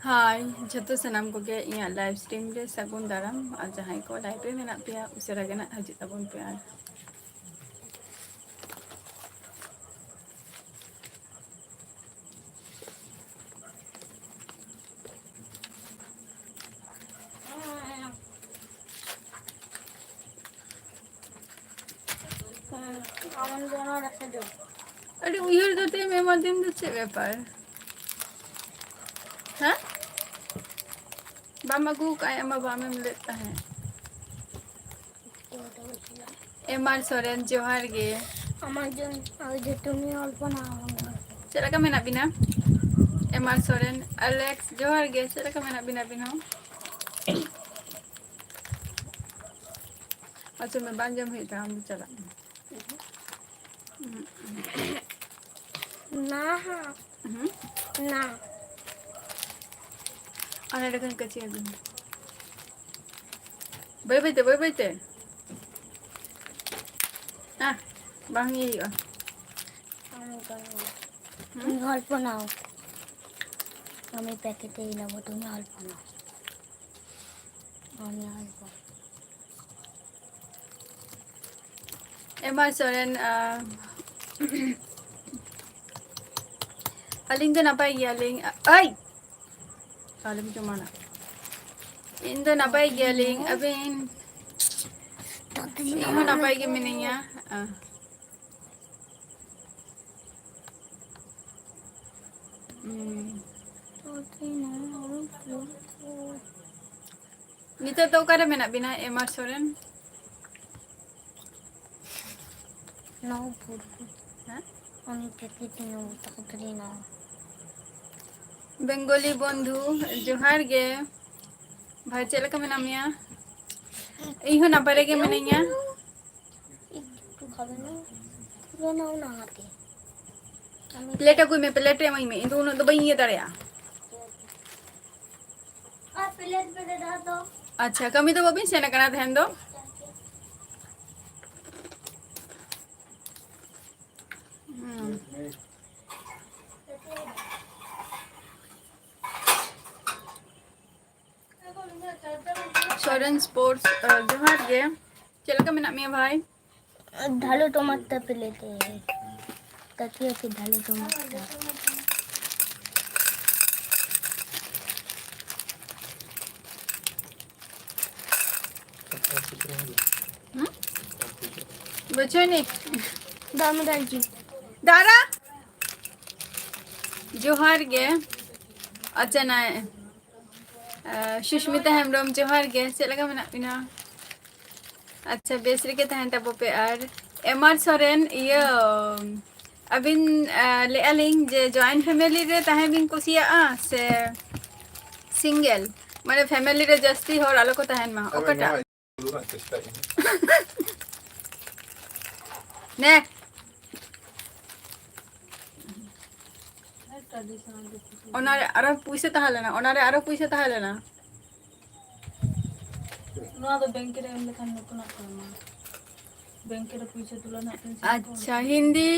हाय जतो सनाम को गे इया लाइव स्ट्रीम रे सगुन दाराम और जहां को लाइव रे मेना पिया उसेरा गे ना हजित ताबोन पे आर अरे उयर गते में मदिन दे चे व्यापार हां बामा गु का एमा बामे लेता है एमआर सोरेन जोहार गे अमाजन और जे तुमी अल्पना चला का मेना बिना एमआर सोरेन एलेक्स जोहार गे चला का मेना बिना बिना अच्छा मैं बांजम ही था हम चला ना ना अरे देखन कच्ची है bye bye ah bang iyo তুমি অল্প নাও আমি প্যাকেটেই নেবো তুমি অল্প নাও আমি অল্প emar soren aling do napay gialing ay salim ko mana indo napay gialing abin imo napay gimininya Nito to kada menak bina emar soren নাও পড়বো হ্যাঁ আমি প্যাকেটে নেবো তাড়াতাড়ি নাও বেঙ্গলি বন্ধু জোহার গে ভাই চলে কা মেনা মিয়া ইহো নাপারে গে মেনিয়া একটু খাবে না পুরো নাও না হাতে प्लेट कोई में प्लेट में मैं इन दोनों तो बइए दरिया आ प्लेट पे दे दो अच्छा कमी तो बबिन से ना कना ध्यान दो सोरेन स्पोर्ट्स जोहार गे चल का मेना मिया भाई ढालो टमाटर प्लेटे तकिया के ढालो टमाटर बच्चों ने दामोदर जी दारा जोहार गे अच्छा ना सुष्मिता हेमब्रम जोहार गे चल का मेना बिना अच्छा बेसरी के तहन तबो पे आर एमआर सोरेन ये अबिन ले अलिंग जे जॉइंट फैमिली रे तहे बिन कुसिया से सिंगल माने फैमिली रे जस्ती होर आलो को तहन मा ओकटा ने ओनारे आरो पुइसे तहा लेना ओनारे आरो पुइसे तहा लेना नो तो बैंक रे एम लेखन नतुना करना बैंक रे पुइसे तुलना अच्छा हिंदी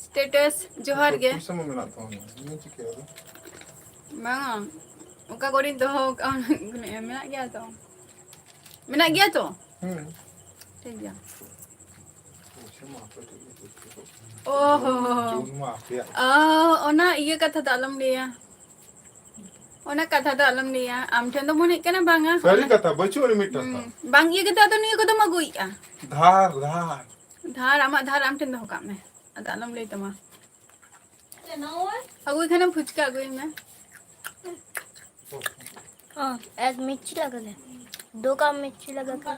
स्टेटस जोहार गे पुइसे में मिला तो नहीं चिके दो बांगा ओका कोरी तो मेना गया तो ठीक गया ओहो ओना ये कथा तो आलम लिया ओना कथा तो आलम लिया आम ठन तो मोने कना बांगा सरी कथा बचो रे मिटा बांग ये कथा तो निया को तो मगुइया धार धार धार आमा धार आम ठन तो होका में अदा आलम ले तमा अगुई खाना फुचका अगुई में हाँ एक मिर्ची लगा दे 2 का मिर्ची लगा के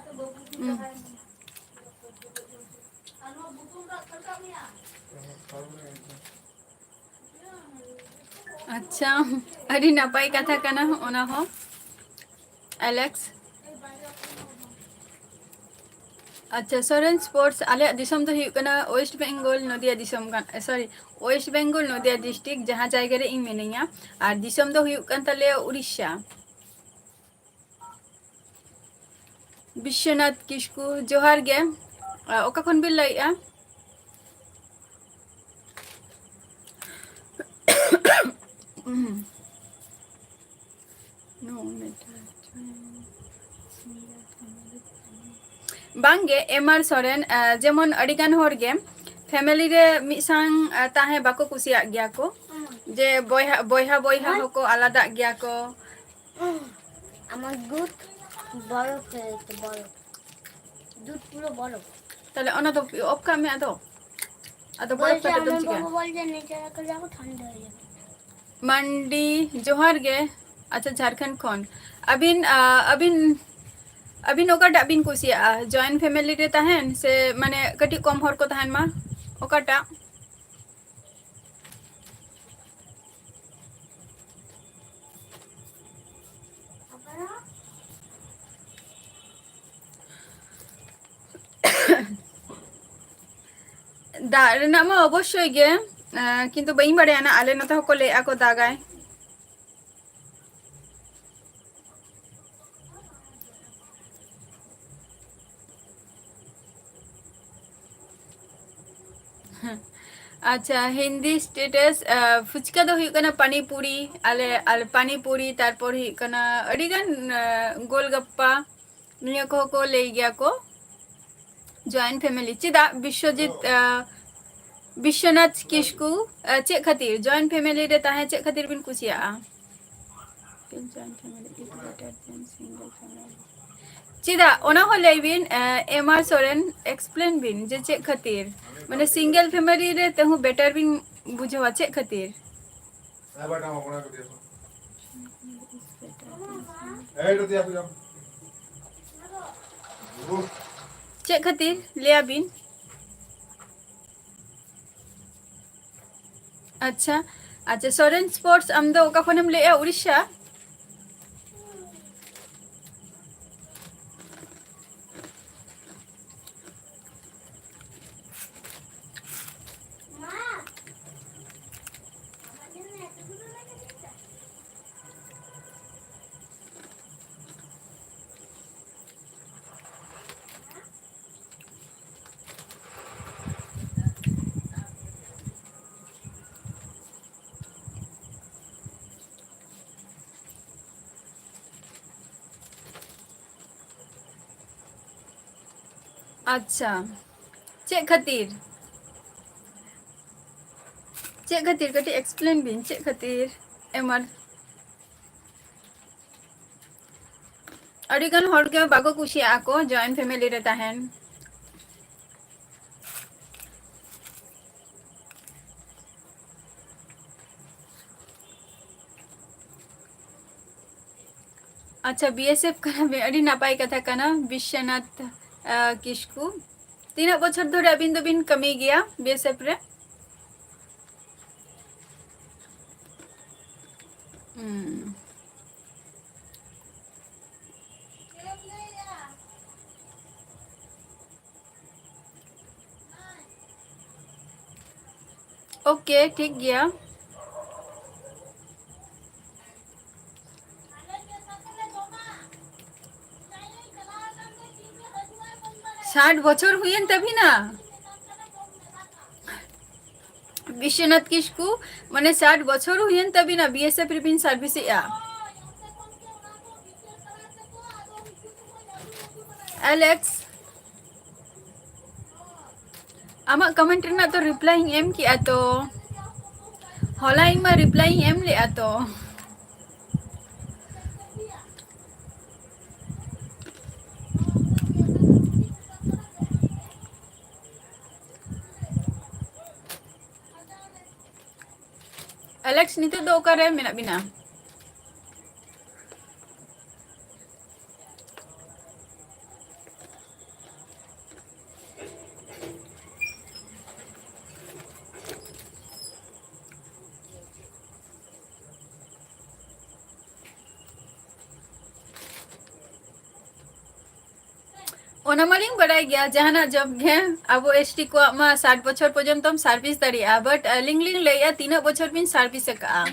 अच्छा अरे नपाई कथा कना ओना हो एलेक्स अच्छा सोरेन स्पोर्ट्स आले दिसम तो हुकना वेस्ट बेंगल नदिया दिसम सॉरी वेस्ट बेंगल नदिया डिस्ट्रिक्ट जहाँ जायगा रे इन मेनिया और दिसम तो हुकन तले उड़ीसा विश्वनाथ किस्कू जोहार गे ओका खन बिल लाइया बांगे एमआर सोरेन जेमन अडिगान हर गे फैमिली रे मिसांग ताहे बाको कुसिया गया को जे बोयहा बोयहा बोयहा हको आलादा गया को আমার দুধ বরফ হয়েছে বরফ দুধ পুরো বরফ তাহলে অনা তো অফ কামে আদো আদো বরফ বলছে কাটে আমার দম চিকে বাবা বলছে নিচে রাখলে যাবো ঠান্ডা হয়ে যাবে मंडी जोहार गे अच्छा झारखंड खन अबिन अबिन अबिन ओकाटा अबिन कुसिया जॉइंट फैमिली रे तहन से माने कटी कम हर को तहन मा ओकाटा दा रेना मा अवश्य गे किंतु बई बड़े ना आले नता को ले आको दागाय अच्छा हिंदी स्टेटस फुचका दो हुई कना पानी पूरी आले आले पानी पूरी तारपर हुई कना अडिगान गोलगप्पा निया को ले गया को जॉइंट फैमिली चिदा विश्वजीत विश्वनाथ किस्कू चे खातिर जॉइंट फैमिली रे ताहे चे खातिर बिन कुसिया joint family is better than single family चिदा ओना हो लेबिन एमआर सोरेन एक्सप्लेन बिन जे चे खातिर माने सिंगल फैमिली रे तेहु बेटर बिन बुझवा चे खातिर एबाटा मकोना को दियो एडो दिया पुजो चे खातिर लिया बिन अच्छा अच्छा सोरेन स्पोर्ट्स आमदो ओका खनम ले उड़ीसा अच्छा चे खातिर कटी एक्सप्लेन बिन चे खातिर एमआर अडिगन हर के बागो कुसिया आको जॉइंट फैमिली रे तहन अच्छा बीएसएफ कना बे अडी नापाय कथा कना विश्वनाथ किस्कू 3 बछर धरे अबिन दो बिन कमी गया बीएसएफ रे ओके ठीक गया 60 বছর हुईन तभी ना विश्वनाथ किस्कू माने 60 बछर हुईन तभी ना बीएसएफ रिपिन सर्विस या एलेक्स आमा कमेंट ना तो रिप्लाई एम किया तो होला इन मा रिप्लाई एम लिया तो एलेक्स नितो दो करे मेना बिना ओनामालिंग बड़ाई गया जहाना जब गे अब एसटी को मा 60 बछर पर्यंत सर्विस दरिया बट लिंग लिंग लेया 3 बछर बिन सर्विस का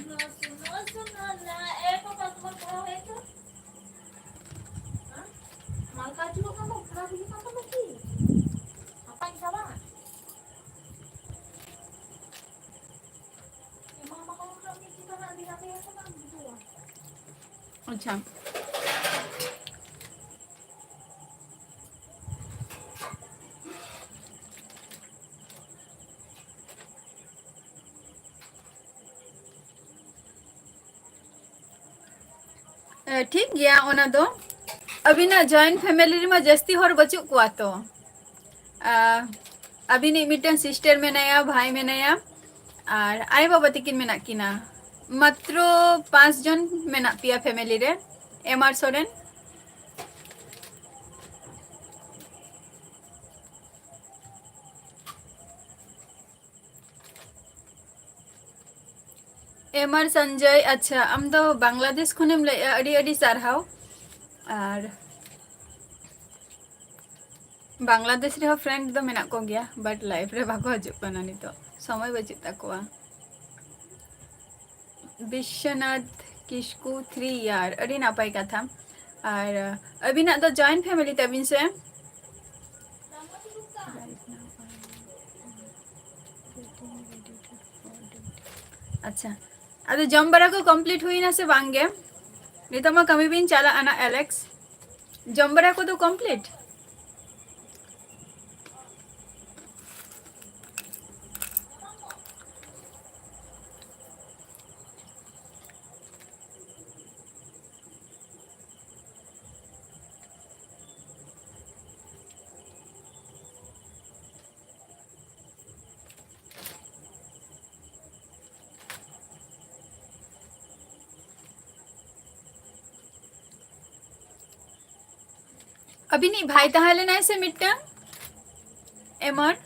अच्छा ठीक गया ओना दो अबिना जॉइंट फैमिली रे मा जस्ती हर बचुक कुआ तो अबिनी मिटन सिस्टर मेनाया भाई मेनाया और आय बाबा तकिन मेना किना मात्र 5 जन मेना पिया फैमिली रे M R Soren M R Sanjay अच्छा आम दो बांग्लादेश खुनेम ले अड़ी अड़ी सारहाव और बांग्लादेश रे फ्रेंड दो मेना को गया बट लाइफ रे बाको हजु कना नितो समय बचु ताकोआ विश्वनाथ किस्कू 3 यार अड़ी नापाई कथा और अबिना दो जॉइंट फैमिली तबिन से अच्छा अदो जम बरा को कंप्लीट हुई ना से बांगे नितो मा कमी बिन चला आना एलेक्स जम बरा को तो कंप्लीट अभी नहीं भाई ताहले ना से मिट्टा एमर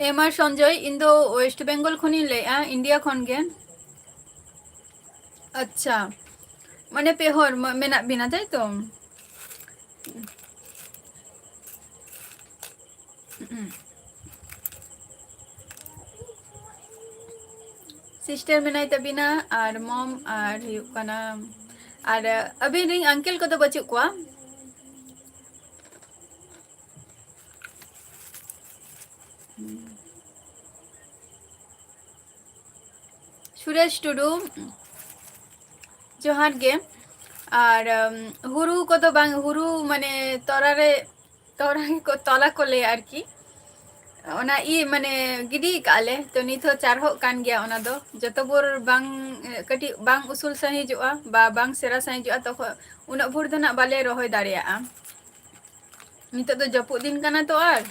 एमर संजय इन दो वेस्ट बेंगल खनी ले इंडिया खन गे अच्छा माने पेहर मेना बिना जाय तो सिस्टर मेनाई तबिना और मम और हुकना और अभी रिंग अंकल को तो बचु को सुरेश टुडू जोहार गे और हुरु को तो बांग हुरु माने तोरा को तोला को ले आर की ओना ई माने गिडी काले तो नित हो चारहो कान गया ओना दो जतो बोर बांग कटी बांग उसूल सही जुआ बा बांग सेरा सही जुआ तो उना भोर दो ना बाले रोहय दाड़िया नित तो जपु दिन काना तो आर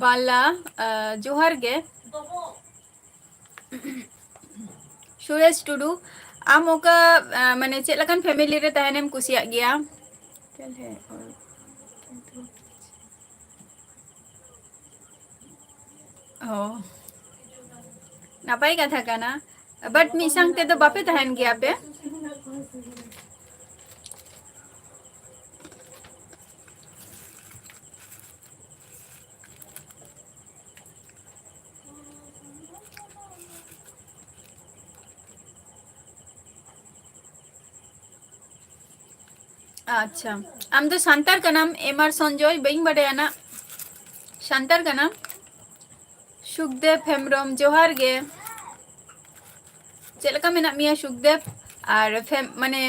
बाला जोहार गे सुरेश टुडू आम ओका माने चेक लकान फैमिली रे तहनेम कुसिया गया ओ नापाई कथा काना बट मिसांग ते तो बापे तहन गया पे अच्छा आम तो शांतार का नाम एम आर संजय बई बड़े ना शांतार का नाम सुखदेव हेम्ब्रम जोहार गे चेलका मेना मिया सुखदेव और माने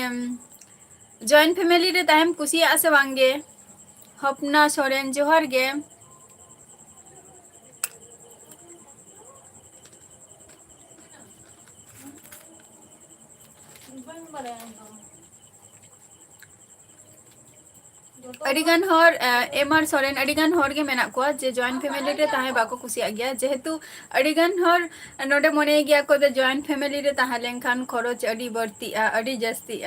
जॉइंट फैमिली रे ताहेम कुसिया आसे बांगे हपना सोरेन जोहार गे अडिगान हर एम आर सोरेन अडिगान हर गे मेना को जे जॉइंट फैमिली रे ताहे बाको कुसिया गया जेहेतु अडिगान हर नोडे मने गया को दे जॉइंट फैमिली रे ताहे लेनखान खरच अडी बढ़ती अडी जस्ती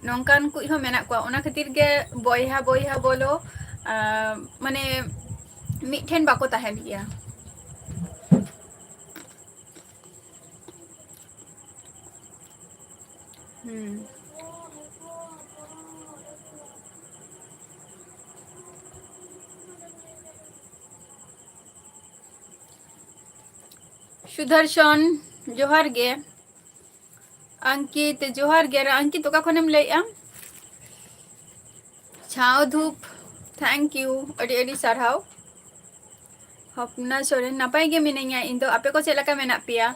नोंकान कुछ हो मेना को ओना खातिर गे बोयहा बोयहा बोलो माने मिठेन बाको ताहेन गया सुदर्शन जोहार गे अंकित जोहार गे अंकित ओका खनेम लैया छाव धूप थैंक यू अडी अडी सारहाव हपना सोरेन नापाय गे मिनाइया इन दो आपे को चेक लका मेना पिया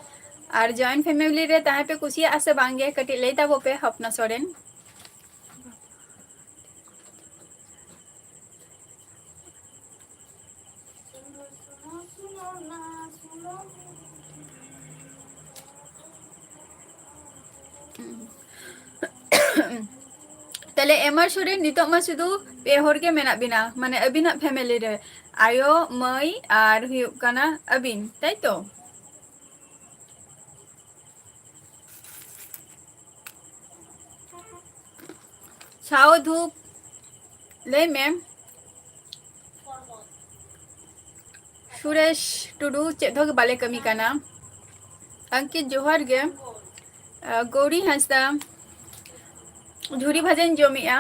और जॉइंट फैमिली रे ताहे पे कुसिया आसे बांगे कटी लई ताबो पे हपना सोरेन तले एमआर सोरेन नितो मा सुदु पे होर के मेना बिना माने अबिना फैमिली रे आयो मई और हुयुक काना अबिन ताई तो छाओ धूप ले मैम सुरेश टुडू चेक धोगे बाले कमी काना अंकित जोहार गे गौरी हंसदा झुरी भाजन जमिया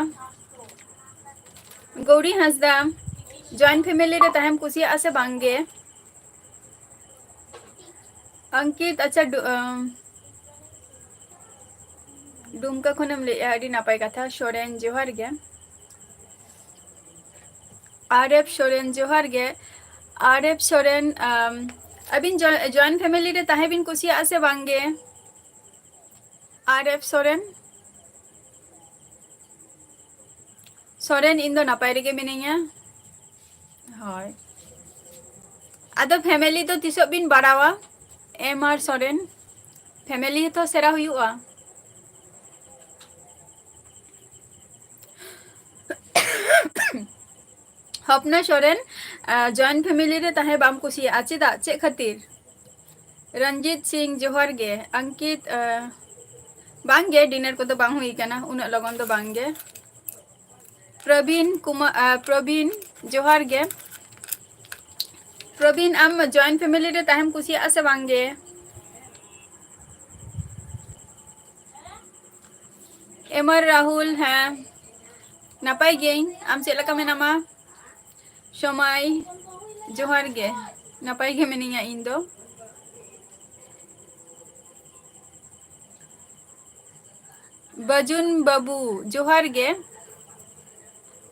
गौरी हंसदा जॉइंट फैमिली रे ताहेम कुसिया आसे बांगे अंकित अच्छा दुमका खनम ले अडी नापाय कथा सोरेन जोहार गे आरएफ सोरेन जोहार गे आरएफ सोरेन अबिन जॉइंट फैमिली रे ताहे बिन कुसिया आसे बांगे आरएफ सोरेन सोरेन इन दो नापाय रेगे मिनाइया हाय आदो फैमिली तो तिसो बिन बारावा एमआर सोरेन फैमिली तो सेरा हुयुआ हपना सोरेन जॉइंट फैमिली रे ताहे बाम कुसिया आचिदा चे खातिर रंजीत सिंह जोहार गे अंकित बांगे डिनर को तो बांग हुई काना उन लगन तो बांगे प्रवीण कुमार प्रवीण जोहार गे प्रवीण आम जॉइंट फैमिली रे ताहेम कुसिया आसे बांगे एमआर राहुल हैं नापाय गेइन आम चेक लका मेनामा समय जोहार गे नापाय गे मिनिया इन दो बजुन बाबू जोहार गे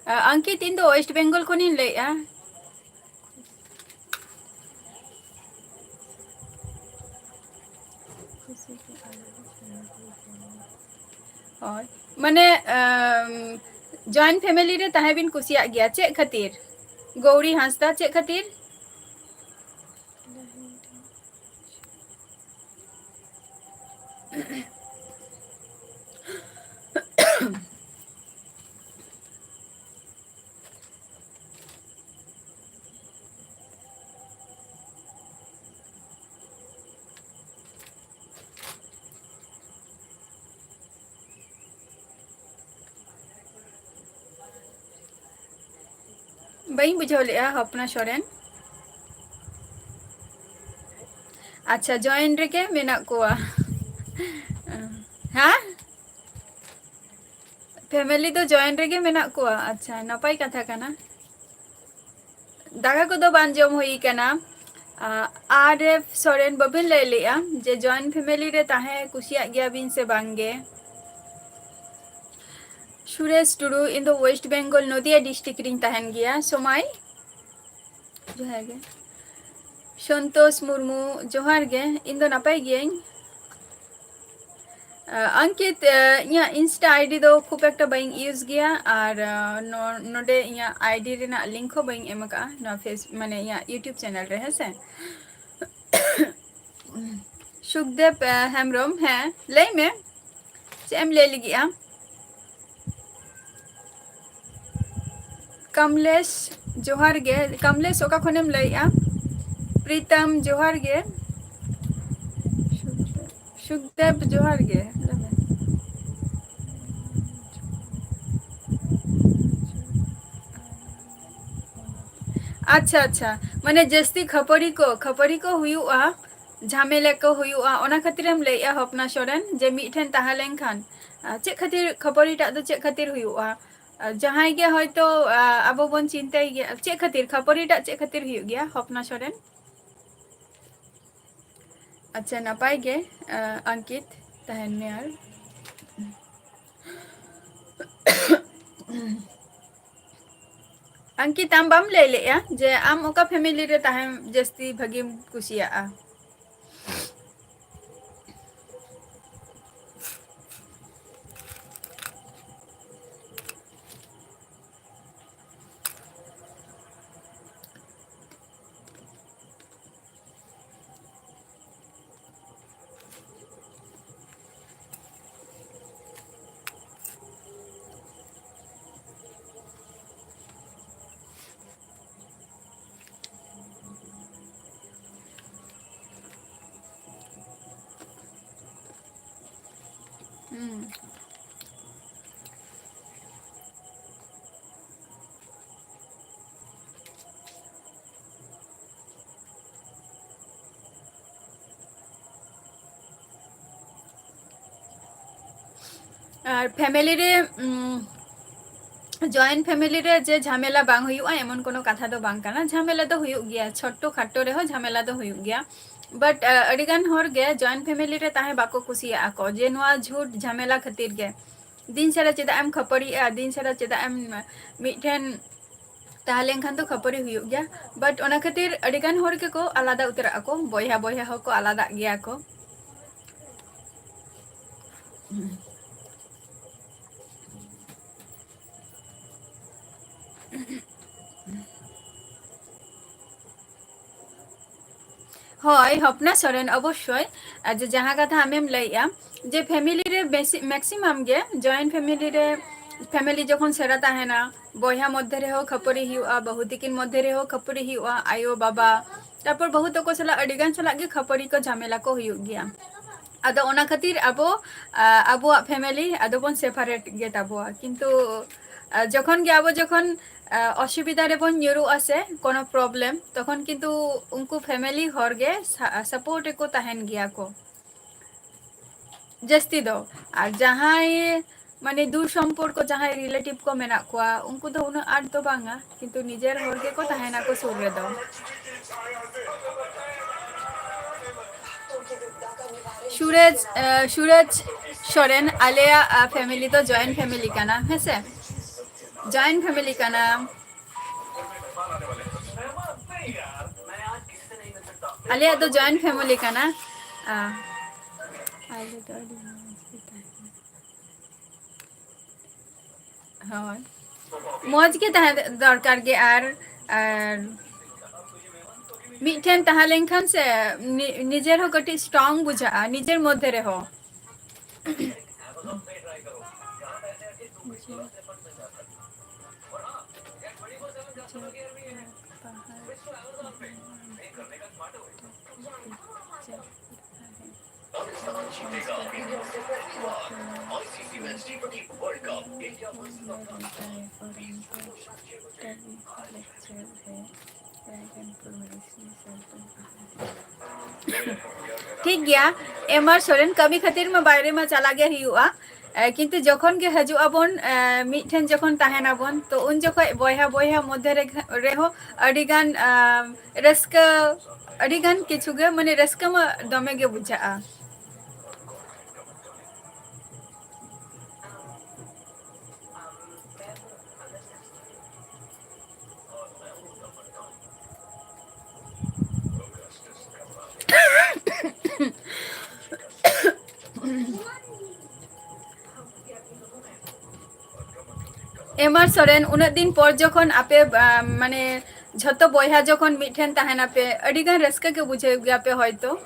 अंकित इन दो वेस्ट बेंगल खनिन लैया माने जॉइंट फैमिली रे ताहे बिन कुसिया गया चे खातिर गौरी हंसदा चे खातिर बई बुझाव लेया हपना सोरेन अच्छा जॉइंट रे के मेना कोआ हाँ फैमिली तो जॉइंट रे के मेना कोआ अच्छा नापाय कथा काना दागा को दो बान जम हुई काना आरएफ सोरेन बबिन ले लिया जे जॉइंट फैमिली रे ताहे कुसिया गया बिन से बांगे सुरेश टुडू इन दो वेस्ट बेंगल नदिया डिस्ट्रिक्ट रिंग ताहन गया समय जोहार गे संतोष मुर्मू जोहार गे इन दो नापाय गियाई अंकित इया इंस्टा आईडी दो खूब एक बाइंग यूज गया और नोडे इया आईडी रेना लिंक हो बाइंग एम का ना फेस माने इया यूट्यूब चैनल रे है से सुखदेव हेमब्रम है ले में चेम ले लिगिया कमलेश जोहार गे कमलेश ओका खनेम लैया प्रीतम जोहार गे सुखदेव जोहार गे अच्छा अच्छा माने जस्ती खपरी को हुयुआ झमेला को हुयुआ ओना खातिरम लैया हपना सोरेन जे मिठेन ताहा लेनखान चे खातिर खपरी टा दो चे खातिर हुयुआ जहां गे हयतो आबो बन चिंताय गे चे खातिर खपरी टा चे खातिर हुयु गया हपना सोरेन अच्छा नापाय गे अंकित ताहन में आर अंकित आम बम ले ले या जे आम ओका फैमिली रे ताहे जस्ती भगिम कुसिया आ और फैमिली रे जॉइंट फैमिली रे जे झमेला बांग हुयुआ एमन कोनो कथा दो बांग काना झमेला दो हुयुग गया छोटो खाटो रे हो झमेला दो हुयुग गया बट अडिगान होर गे जॉइंट फैमिली रे ताहे बाको कुसिया आको जे नोआ झूठ झमेला खातिर गे दिन सारा चेदा एम खपड़ी दिन सारा चेदा एम मिठेन ताहलें खान तो खपड़ी हुयुग गया बट ओना खातिर अडिगान होर के को आलादा उतरा आको बोया बोया हो को आलादा गया को হয় হপনা সরেন অবশ্যই যে যাহা কথা আমি লইয়া যে ফ্যামিলি রে বেশি ম্যাক্সিমাম গে জয়েন্ট ফ্যামিলি রে ফ্যামিলি যখন সেরা তাহে না বইয়া মধ্যে রে হো খপরি হিউয়া বহুতিকিন মধ্যে রে হো খপরি হিউয়া আয়ো বাবা তারপর বহুত को सला अडिगान सला गे खपरी को झमेला को हुयुग गया आदो ओना खातिर अबो अबो फैमिली आदो बन सेपारेट गे ताबो किंतु যখন গে আবো যখন অসুবিধা রে বন নিরু আছে কোনো প্রবলেম তখন কিন্তু উনকু ফ্যামিলি হরগে সাপোর্ট को তাহেন গিয়া को जस्ती दो আর যাহাই মানে দূর সম্পর্ক যাহাই রিলেটিভ को মেনা কোয়া উনকু তো উনা আর তো বাঙ্গা কিন্তু নিজের হরগে को তাহেনা को সুরে দাও सूरज सूरज सोरेन आलिया फैमिली तो जॉइंट फैमिली का नाम है से जॉइंट फैमिली का नाम आलिया तो जॉइंट फैमिली का ना हाँ मौज के तह दरकार गे आर मिठेन ताहलें खान से निजेर हो कटी स्ट्रांग बुझा निजेर मध्य रे हो ठीक गया एमआर सोरेन कमी खातिर में बाहरे में चला गया हुआ किंतु जखन के हजू आबन मिठेन जखन ताहेन आबन तो उन जखन बयहा बयहा मध्य रे हो अडिगान रस्का अडिगान किछु गे माने रस्का में दमे गे बुझा एमआर सोरेन उना दिन पर जखन आपे माने झतो बयहा जखन मिठेन ताहेन आपे अडिगान रस्का के बुझे गया पे हयतो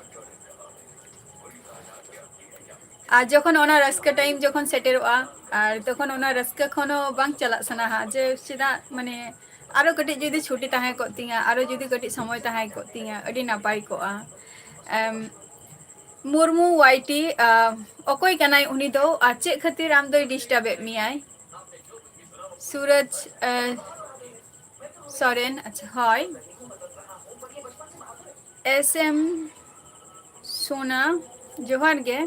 আর যখন ওনা রাস্কা টাইম যখন সেটেরোয়া আর তখন ওনা রাস্কা খনো বাং চালাক সানা হা যে সিদা মানে আরো কটি যদি ছুটি তাহে কতিয়া আরো যদি কটি সময় তাহে কতিয়া আডি নাপাই কোয়া मुर्मू वाइटी अकोय कनाय उनी दो चेक खातिर आम दो डिस्टर्ब मियाय सूरज सोरेन अच्छा हाय एसएम सोना जोहार गे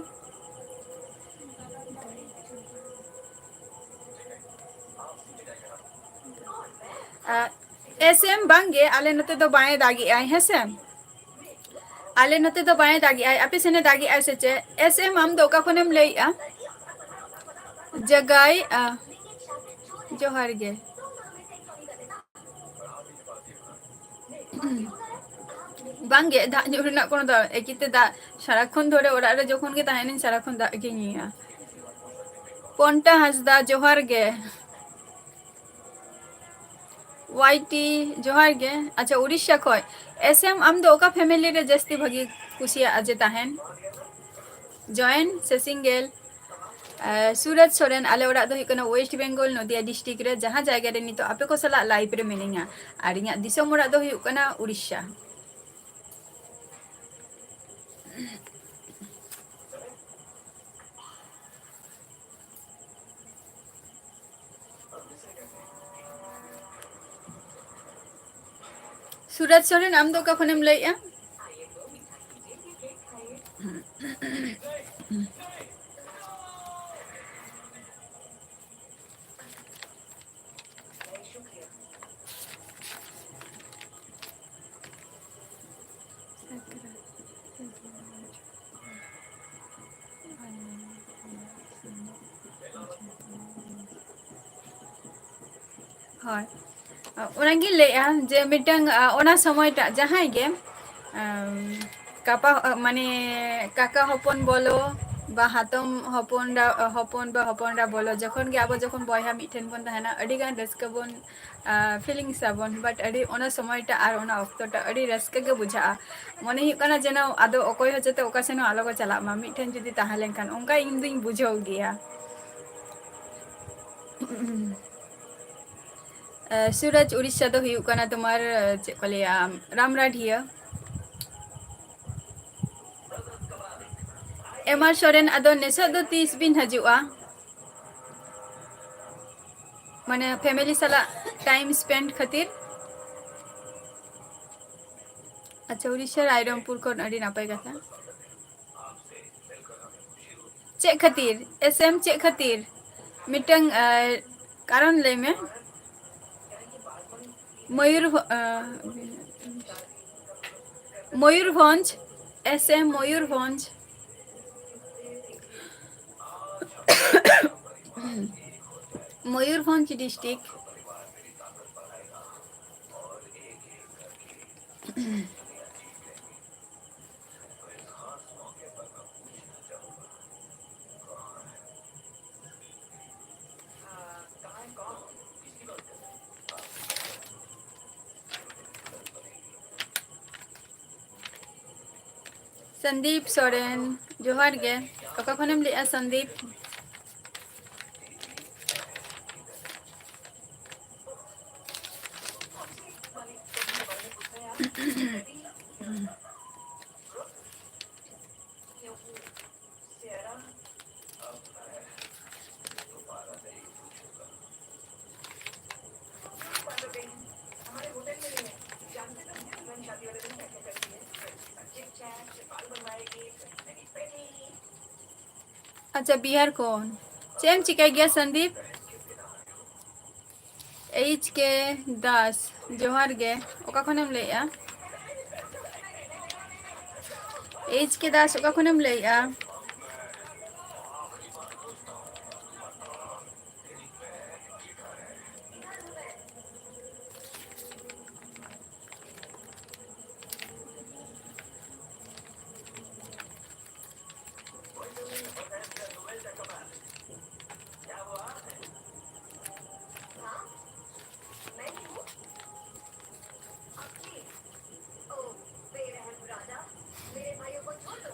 एसएम बांगे आले नते दो बाएं दागी आय हेसे आले नते तो बाएं दागी आय आपे सेने दागी आय सेचे एसएम हम दो का कोनेम लेया जगाई जोहार गे बांगे दाग ᱧᱩ ᱨᱮᱱᱟᱜ কোনো ᱫᱟ একিতে দা সারাক্ষণ ধরে ওরা রে যখন গে তাহেনিন সারাক্ষণ দাগ গে নিয়া পন্টা হাসদা जोहार गे वाईटी जोहार गे अच्छा उड़ीसा खय एसएम आम दो ओका फैमिली रे जस्ती भागी कुसिया अजे ताहेन जॉइन से सिंगल सूरज सोरेन आले ओरा दो हिकना वेस्ट बेंगल नदिया डिस्ट्रिक्ट रे जहां जायगा रे नितो आपे को सला लाइव रे मिनिया आर इया दिसम ओरा दो हिकना उड़ीसा सूरज सोरेन आम दो का खनेम लइया হয় ওনাগি লইয়া যে মিটাং ওনা সময়টা যাহাই গে কাপা মানে কাকা হপন বলো বা হাতম হপন বা হপনরা বলো যখন গে আবো যখন বয়হা মিঠেন বন তাহেনা আডি গান রাস্কা বন ফিলিংস আবন বাট আডি ওনা সময়টা আর ওনা অক্তটা আডি রাস্কা গে বুঝা মনে হুᱭᱩᱜ ᱠᱟᱱᱟ যেন আদো অকয় হজতে ওকা সেনো আলো কো চালা মা মিঠেন যদি তাহলেন কান অনকা ইন দিন বুঝাও গিয়া सूरज उड़ीसा दो हुई कना तुम्हार चेक रामराढिया एमआर सोरेन अदो नेसो दो 30 बिन हजुआ माने फैमिली सला टाइम स्पेंड खातिर अच्छा उड़ीसा रायरंगपुर को अड़ी नापाय कथा चेक खातिर एसएम चेक खातिर मिटंग कारण ले में मयूरभंज एसएम मयूरभंज मयूरभंज डिस्ट्रिक्ट संदीप सोरेन जोहार गे ओका खनेम लिया संदीप अच्छा बिहार कौन चेम चिका गया संदीप एच के दास जोहार गे ओका खनेम लेया एच के दास ओका खनेम लेया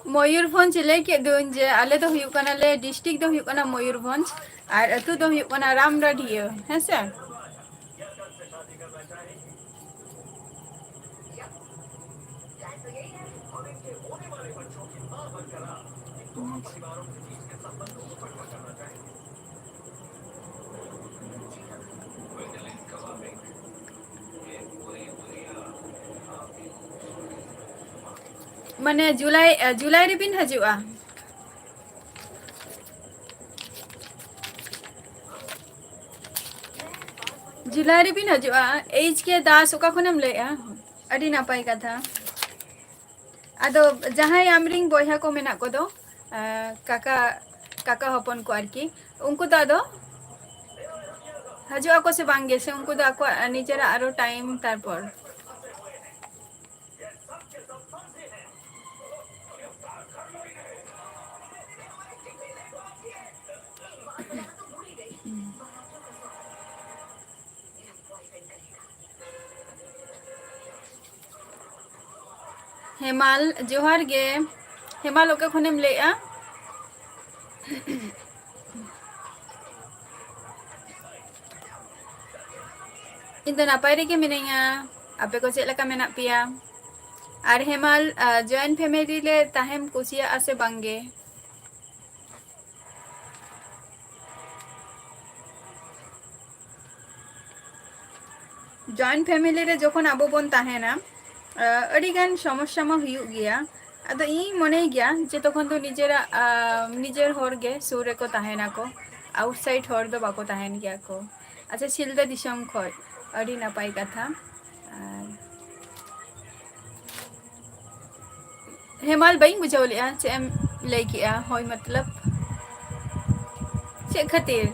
मयूरभंज लेके दोन जे आले तो हुई कना ले डिस्ट्रिक्ट दो हुई कना मयूरभंज और अतु दो हुई कना रामराढिया है से माने जुलाई रे बिन हजुआ जुलाई रे बिन हजुआ एच के दास ओका खनेम लेया अडी नापाय कथा आदो जहां आमरिंग बयहा को मेना को दो काका काका हपन को आरकी उनको तो आदो ᱦᱟᱡᱩᱜ ᱟᱠᱚ ᱥᱮ ᱵᱟᱝ ᱜᱮ ᱥᱮ ᱩᱱᱠᱩ ᱫᱚ ᱟᱠᱚᱣᱟᱜ ᱱᱤᱡᱮᱨᱟᱜ ᱟᱨᱚ ᱴᱟइम ᱛᱟᱨᱯᱚर हेमाल जोहार गे हेमाल ओके खनेम लेआ इन दो नापाय रेगे मिनेगा आपे को चेक लका मेना पिया आर हेमाल जॉइंट फैमिली ले ताहेम कुसिया आसे बांगे जॉइंट फैमिली रे जखन आबो बोन ताहेना अडिगान समस्या मा हुयुग गिया अदो इ मने गिया जे तखन तो निजेर हर गे सुर रे को ताहेना को आउटसाइड हर दो बाको ताहेन गिया को अच्छा सिलदा दिसम खय अडी नापाय कथा हेमाल बई बुझाव लिया चे एम लई किया होय मतलब चे खातिर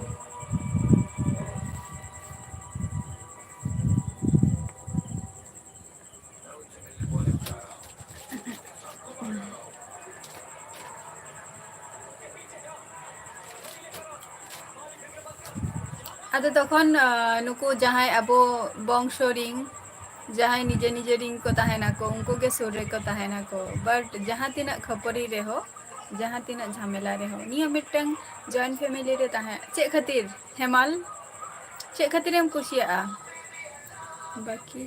आदो तखन नुकु जहाय अबो बंशो रिंग जहाय निजे निजे रिंग को ताहेना को उनको के सुर रे को ताहेना को बट जहां तिना खपरी रे हो जहां तिना झमेला रे हो निया मिटंग जॉइंट फैमिली रे ताहे चे खातिर हेमाल चे खातिर हम कुसिया बाकी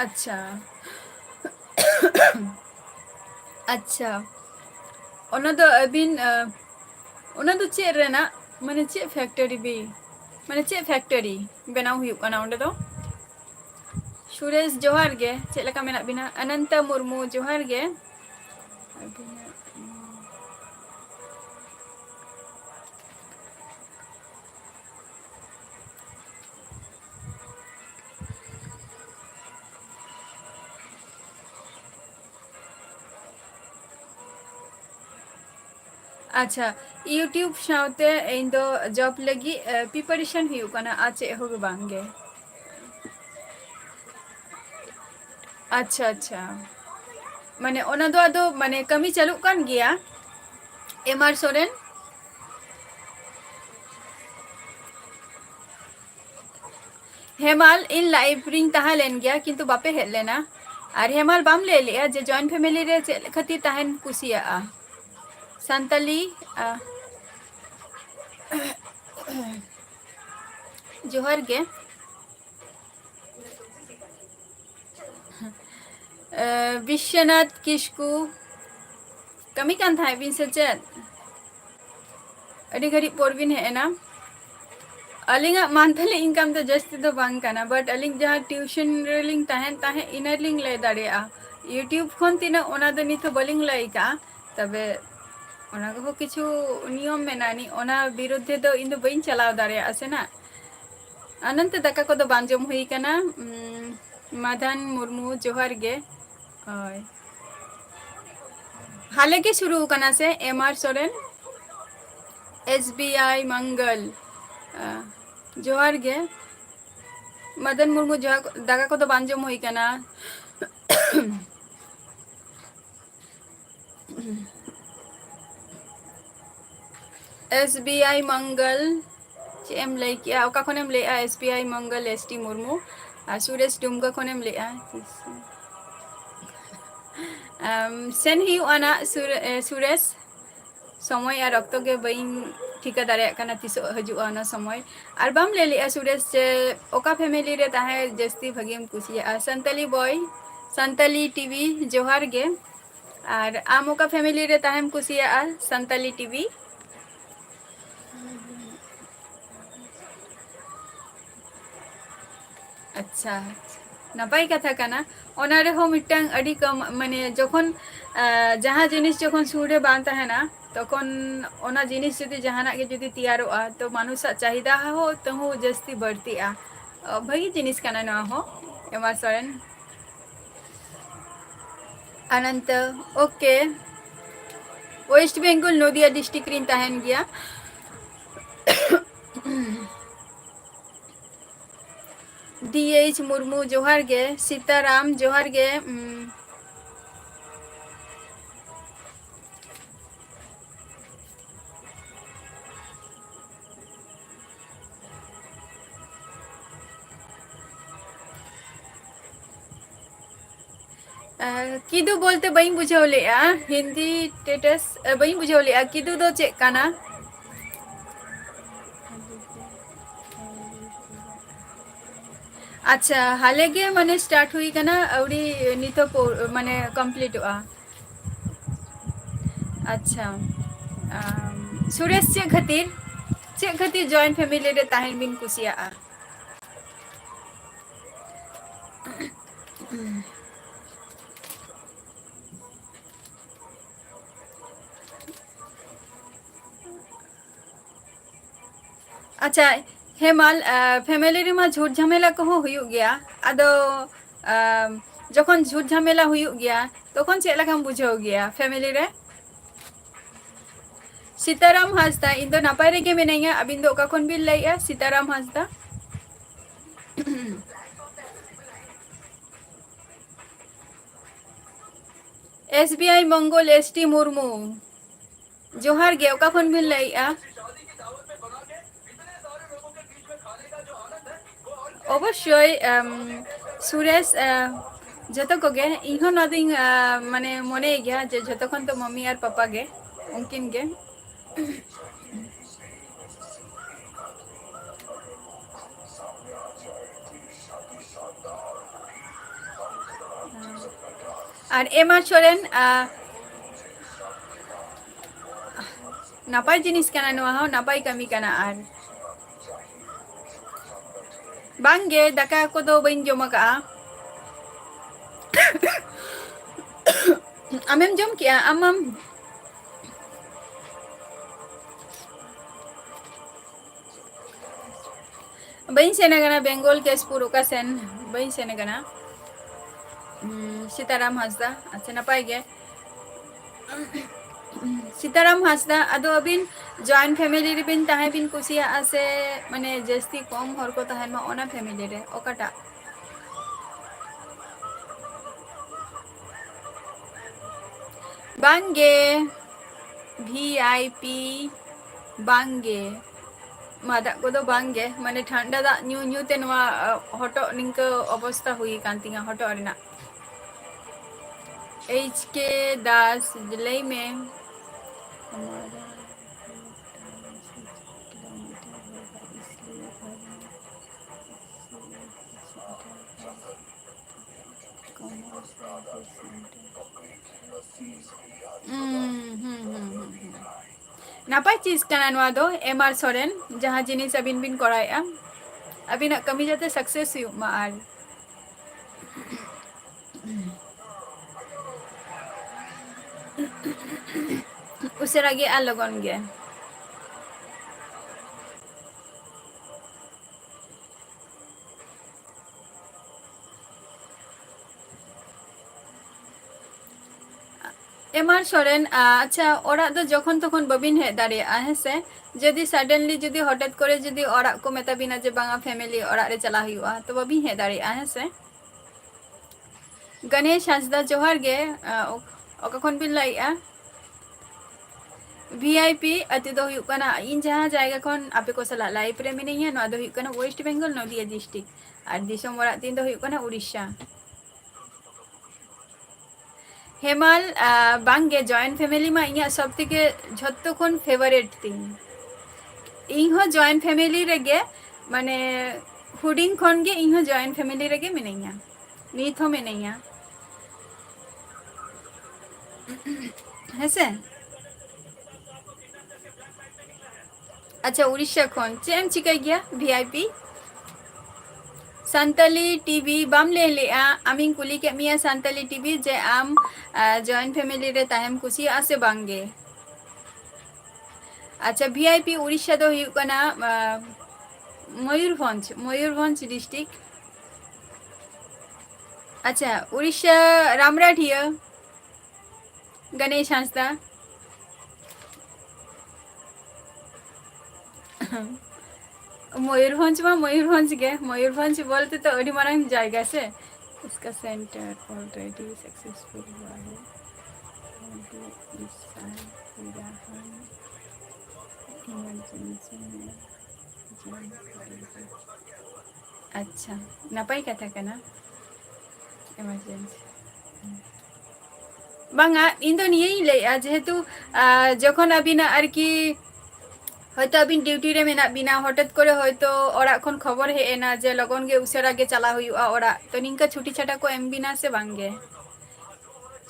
अच्छा अच्छा ओना दो अबिन ओना दो चे रेना माने चे फैक्टरी बी माने चे फैक्टरी बनाव हुयुग काना ओंडे दो सुरेश जोहार गे चे लका मेना बिना अनंत मुर्मू जोहार गे अच्छा यूट्यूब साउते इन दो जॉब लगी प्रिपरेशन हुयुग काना आचे हो बांगे अच्छा अच्छा माने ओना दो आदो माने कमी चालू कान गिया एमआर सोरेन हेमाल इन लाइव रिंग ताहा लेन गया किंतु बापे हेड लेना और हेमाल बाम ले लिया जे जॉइंट फैमिली रे चे खातिर ताहेन कुसिया संताली जोहर गे विश्वनाथ किस्कू कमी कान थाय बिन से चेत अडी घड़ी पोरबिन हेना अलिंगा मानथली इनकम तो जस्ती तो बांग काना बट अलिंग जहां ट्यूशन रेलिंग ताहेन ताहे इनरलिंग ले दाड़िया यूट्यूब खन तिना ओना दो निथो बलिंग लई का तबे ओना को किछु नियम मेनानी ओना विरुद्धे दो इन दो बइन चलाव दाड़िया से ना अनंत दाका को दो बांजम हुई काना माधन मुर्मू जोहार गे ओय हाले के शुरू काना से एमआर सोरेन एसबीआई मंगल जोहार गे मदन मुर्मू जोहार दाका को तो बांजम हुई काना एसबीआई मंगल चेम लई किया ओका खनेम लेआ एसबीआई मंगल एसटी मुर्मू आ सुरेश डुमगा खनेम लेआ सेन हिउ आना सुरेश समय और रक्त के बइन ठिका दारे काना तिसो हजुआ ना समय और बाम ले लिया सुरेश जे ओका फैमिली रे ताहे जस्ती भगेम कुसिया संतली बॉय संतली टीवी जोहार गे और आम ओका फैमिली रे ताहेम कुसिया संतली टीवी अच्छा नापाई कथा काना ओना रे हो मिटटांग अडी कम माने जखन जहाँ जिनिस जखन सुरे बांग तहना तखन ओना जिनिस जदि जहाना के जदि तैयारोआ तो मानुषा चाहिदा हो तहु जस्ती बढ़तीआ भागी जिनिस काना ना हो एमा सोरेन अनंत ओके वेस्ट बेंगल नदिया डिस्ट्रिक्ट रिन तहन गया DH मुर्मू जोहार गे सीताराम जोहार गे किदू बोलते बई बुझौले हिंदी टेटस बई बुझौले किदू दो चेक काना अच्छा हाले गे माने स्टार्ट हुई कना अउडी नितो माने कंप्लीट हुआ अच्छा सुरेश चे खातिर जॉइंट फैमिली रे ताहेन बिन कुसिया अच्छा हेमाल फैमिली रे मा झूठ झमेला कहो हुयु गया आदो जखन झूठ झमेला हुयु गया तखन चे लगा बुझो गया फैमिली रे सीताराम हासदा इन दो नापाय रेगे मेनाइया अबिन दो ओका खन बिन लइया सीताराम हासदा SBI मंगोल ST मुर्मू जोहार गे ओका खन बिन लइया অবশ্যই সুরেশ যত কোগে ইহো নদিং মানে মনে গিয়া যে যতক্ষণ তো মম্মি আর পাপা গে উনকিন গে আর এমার সোরেন নাপাই জিনিস কানা নোয়া হও নাপাই কামি কানা আর बांगे दाका को दो बइन जमा का आमेम जम किया आमम बइन सेनगना बेंगल केसपुर का सेन बइन सेनगना सीताराम हासदा अच्छा ना पाएगे सीताराम हासदा अदो अबिन जॉइंट फैमिली रे बिन ताहे बिन कुसिया आसे माने जस्ती कम हर को ताहे मा ओना फैमिली रे ओकाटा बांगे VIP बांगे मादा को दो बांगे माने ठंडा दा न्यू न्यू ते नवा हटो निंक अवस्था हुई कांतिया हटो अरेना HK दास जिले में नापाय चीज कना नवा दो MR सोरेन जहाँ जिनिस अबिन बिन कराया अबिन कमी जाते सक्सेस हुई मा आर उससे आगे आ लगन गया एमआर सोरेन अच्छा ओरा दो जखन तखन बबिन हे दाड़िया हेसे जदि सडनली जदि हठात करे जदि ओरा को मेता बिना जे बांगा फैमिली ओरा रे चला हुआ तो बबिन हे दाड़िया हेसे गणेश हासदा जोहार गे ओका खन बिन लाइया VIP अति दो हुई कना इन जहाँ जाएगा खन आपे को सला लाइफ रे मिनिया नो दो हुई कना वेस्ट बेंगल नदिया डिस्ट्रिक्ट और दिसम ओरा तीन दो हुई कना उड़ीसा हेमाल बांगे जॉइंट फैमिली में इया सब के झत्तो खन फेवरेट तीन इहो जॉइंट फैमिली रेगे माने हुडिंग खन गे इहो जॉइंट फैमिली रेगे मिनिया नीत हो मिनिया हेसे अच्छा उड़ीसा खन चेम चिका गया VIP सान्ताली टीवी बाम ले लेआ आमिंग कुली के मिया सान्ताली टीवी जे आम जॉइंट फैमिली रे ताहेम कुसी आसे बांगे अच्छा वीआईपी उड़ीसा दो हुई कना मयूरभंज डिस्ट्रिक्ट अच्छा उड़ीसा रामराठ हिया गणेश हांसदा मयूरभंज के मयूरभंज बोलते तो अड़ी मारंग जाएगा से इसका सेंटर ऑलरेडी सक्सेसफुल हुआ है इमरजेंसी में अच्छा नपाई कथा कना इमरजेंसी बांगा इन दो निये ही ले जेहेतु जखन अबिना आरकी হয়তো আবিন ডিউটি রে মেনা বিনা হঠাৎ করে হয়তো ওরা এখন খবর হে না যে লগন গে উসারা গে চালা হুইয়া ওরা তো নিংকা ছুটি ছাটা को एम बिना से बांगे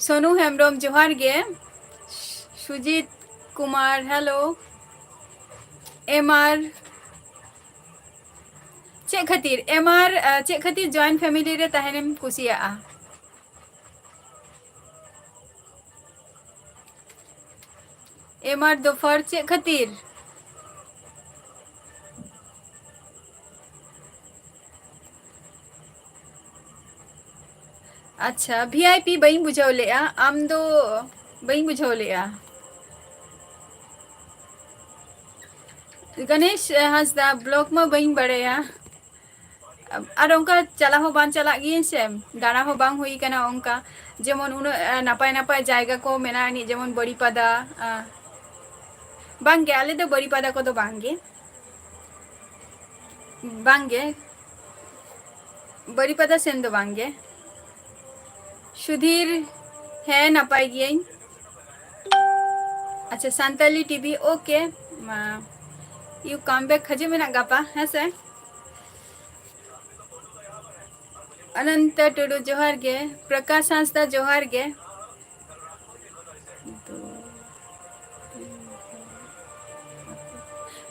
सोनू हेमब्रम जोहार गे सुजीत कुमार हेलो एमआर चे खातिर एमआर चे खातिर जॉइंट फैमिली रे ताहेनेम कुसिया एमआर दोफर चे खातिर अच्छा वीआईपी बई बुझौले आम दो बई बुझौले गणेश हांसदा ब्लॉक में बई बड़े और उनका चला हो बान चला गिए से दाना हो बांग हुई कना उनका जेमन उन नापाय नापाय जायगा को मेना नि जेमन बड़ी पदा बांगे आले तो बड़ी पदा को तो बांगे बड़ी पदा सेन दो बांगे सुधीर है नापाय गिए अच्छा Santali TV okay you come back खजे में ना गापा है से अनंत टुडू जोहार गे प्रकाश हांसदा जोहार गे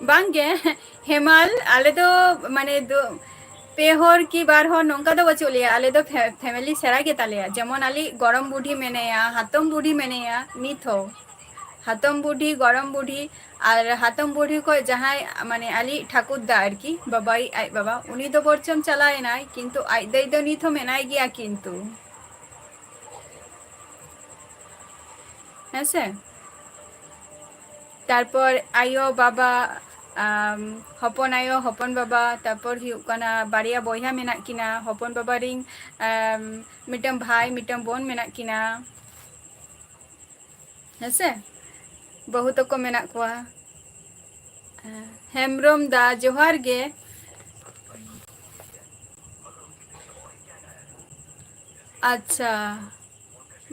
बांगे हेमाल आले तो माने दो पेहर की बार हो नौका दो बचोलिया आले दो फैमिली सेरा के तालिया जेमन आली गरम बुढ़ी मेनेया हातम बुढ़ी मेनेया नित हो हातम बुढ़ी गरम बुढ़ी और हातम बुढ़ी को जहाँ माने आली ठाकुर दा आरकी बाबाई आई बाबा उनी दो बरचम चलाए ना किंतु आई दई दो नित हो मेनाई गया किंतु ऐसे तारपर आयो बाबा हपन आयो हपन बाबा तारपर हुकना बारिया बया मेना किना हपन बाबा रिंग मिटम भाई मिटम बोन मेना किना ऐसे बहुत को मेना कुआ हेमब्रम दा जोहार गे अच्छा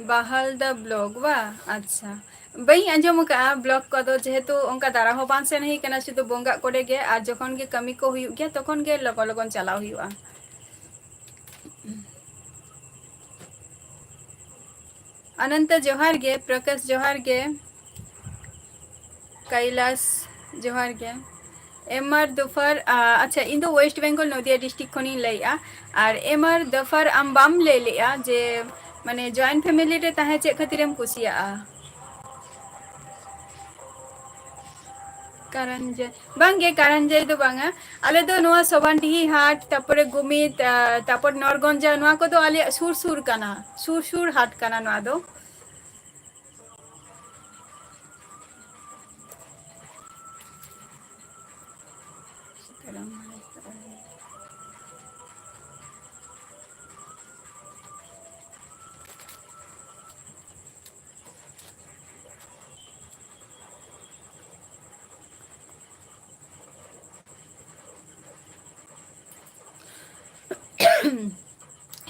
बाहल दा ब्लॉग वा अच्छा बई आंजम का ब्लॉग को दो जेहेतु उनका दारा हो बान से नहीं कना शुद्ध बोंगा कोडे गे और जखन गे कमी को हुई गया तखन गे लगन लगन चलाव हुआ अनंत जोहार गे प्रकाश जोहार गे कैलाश जोहार गे एमआर दोफर अच्छा इन दो वेस्ट बेंगल नदिया डिस्ट्रिक्ट खनी लैया और एमआर दोफर आम बाम ले लिया जे माने जॉइंट फैमिली रे ताहे चे खातिरम कुसिया कारणजय बांगे कारणजय दो बांगा आले दो नोआ सोबानटी हाट तापरे गुमित तापर नरगंजा नोआ को दो आले सुर सुर काना सुर सुर हाट काना नोआ दो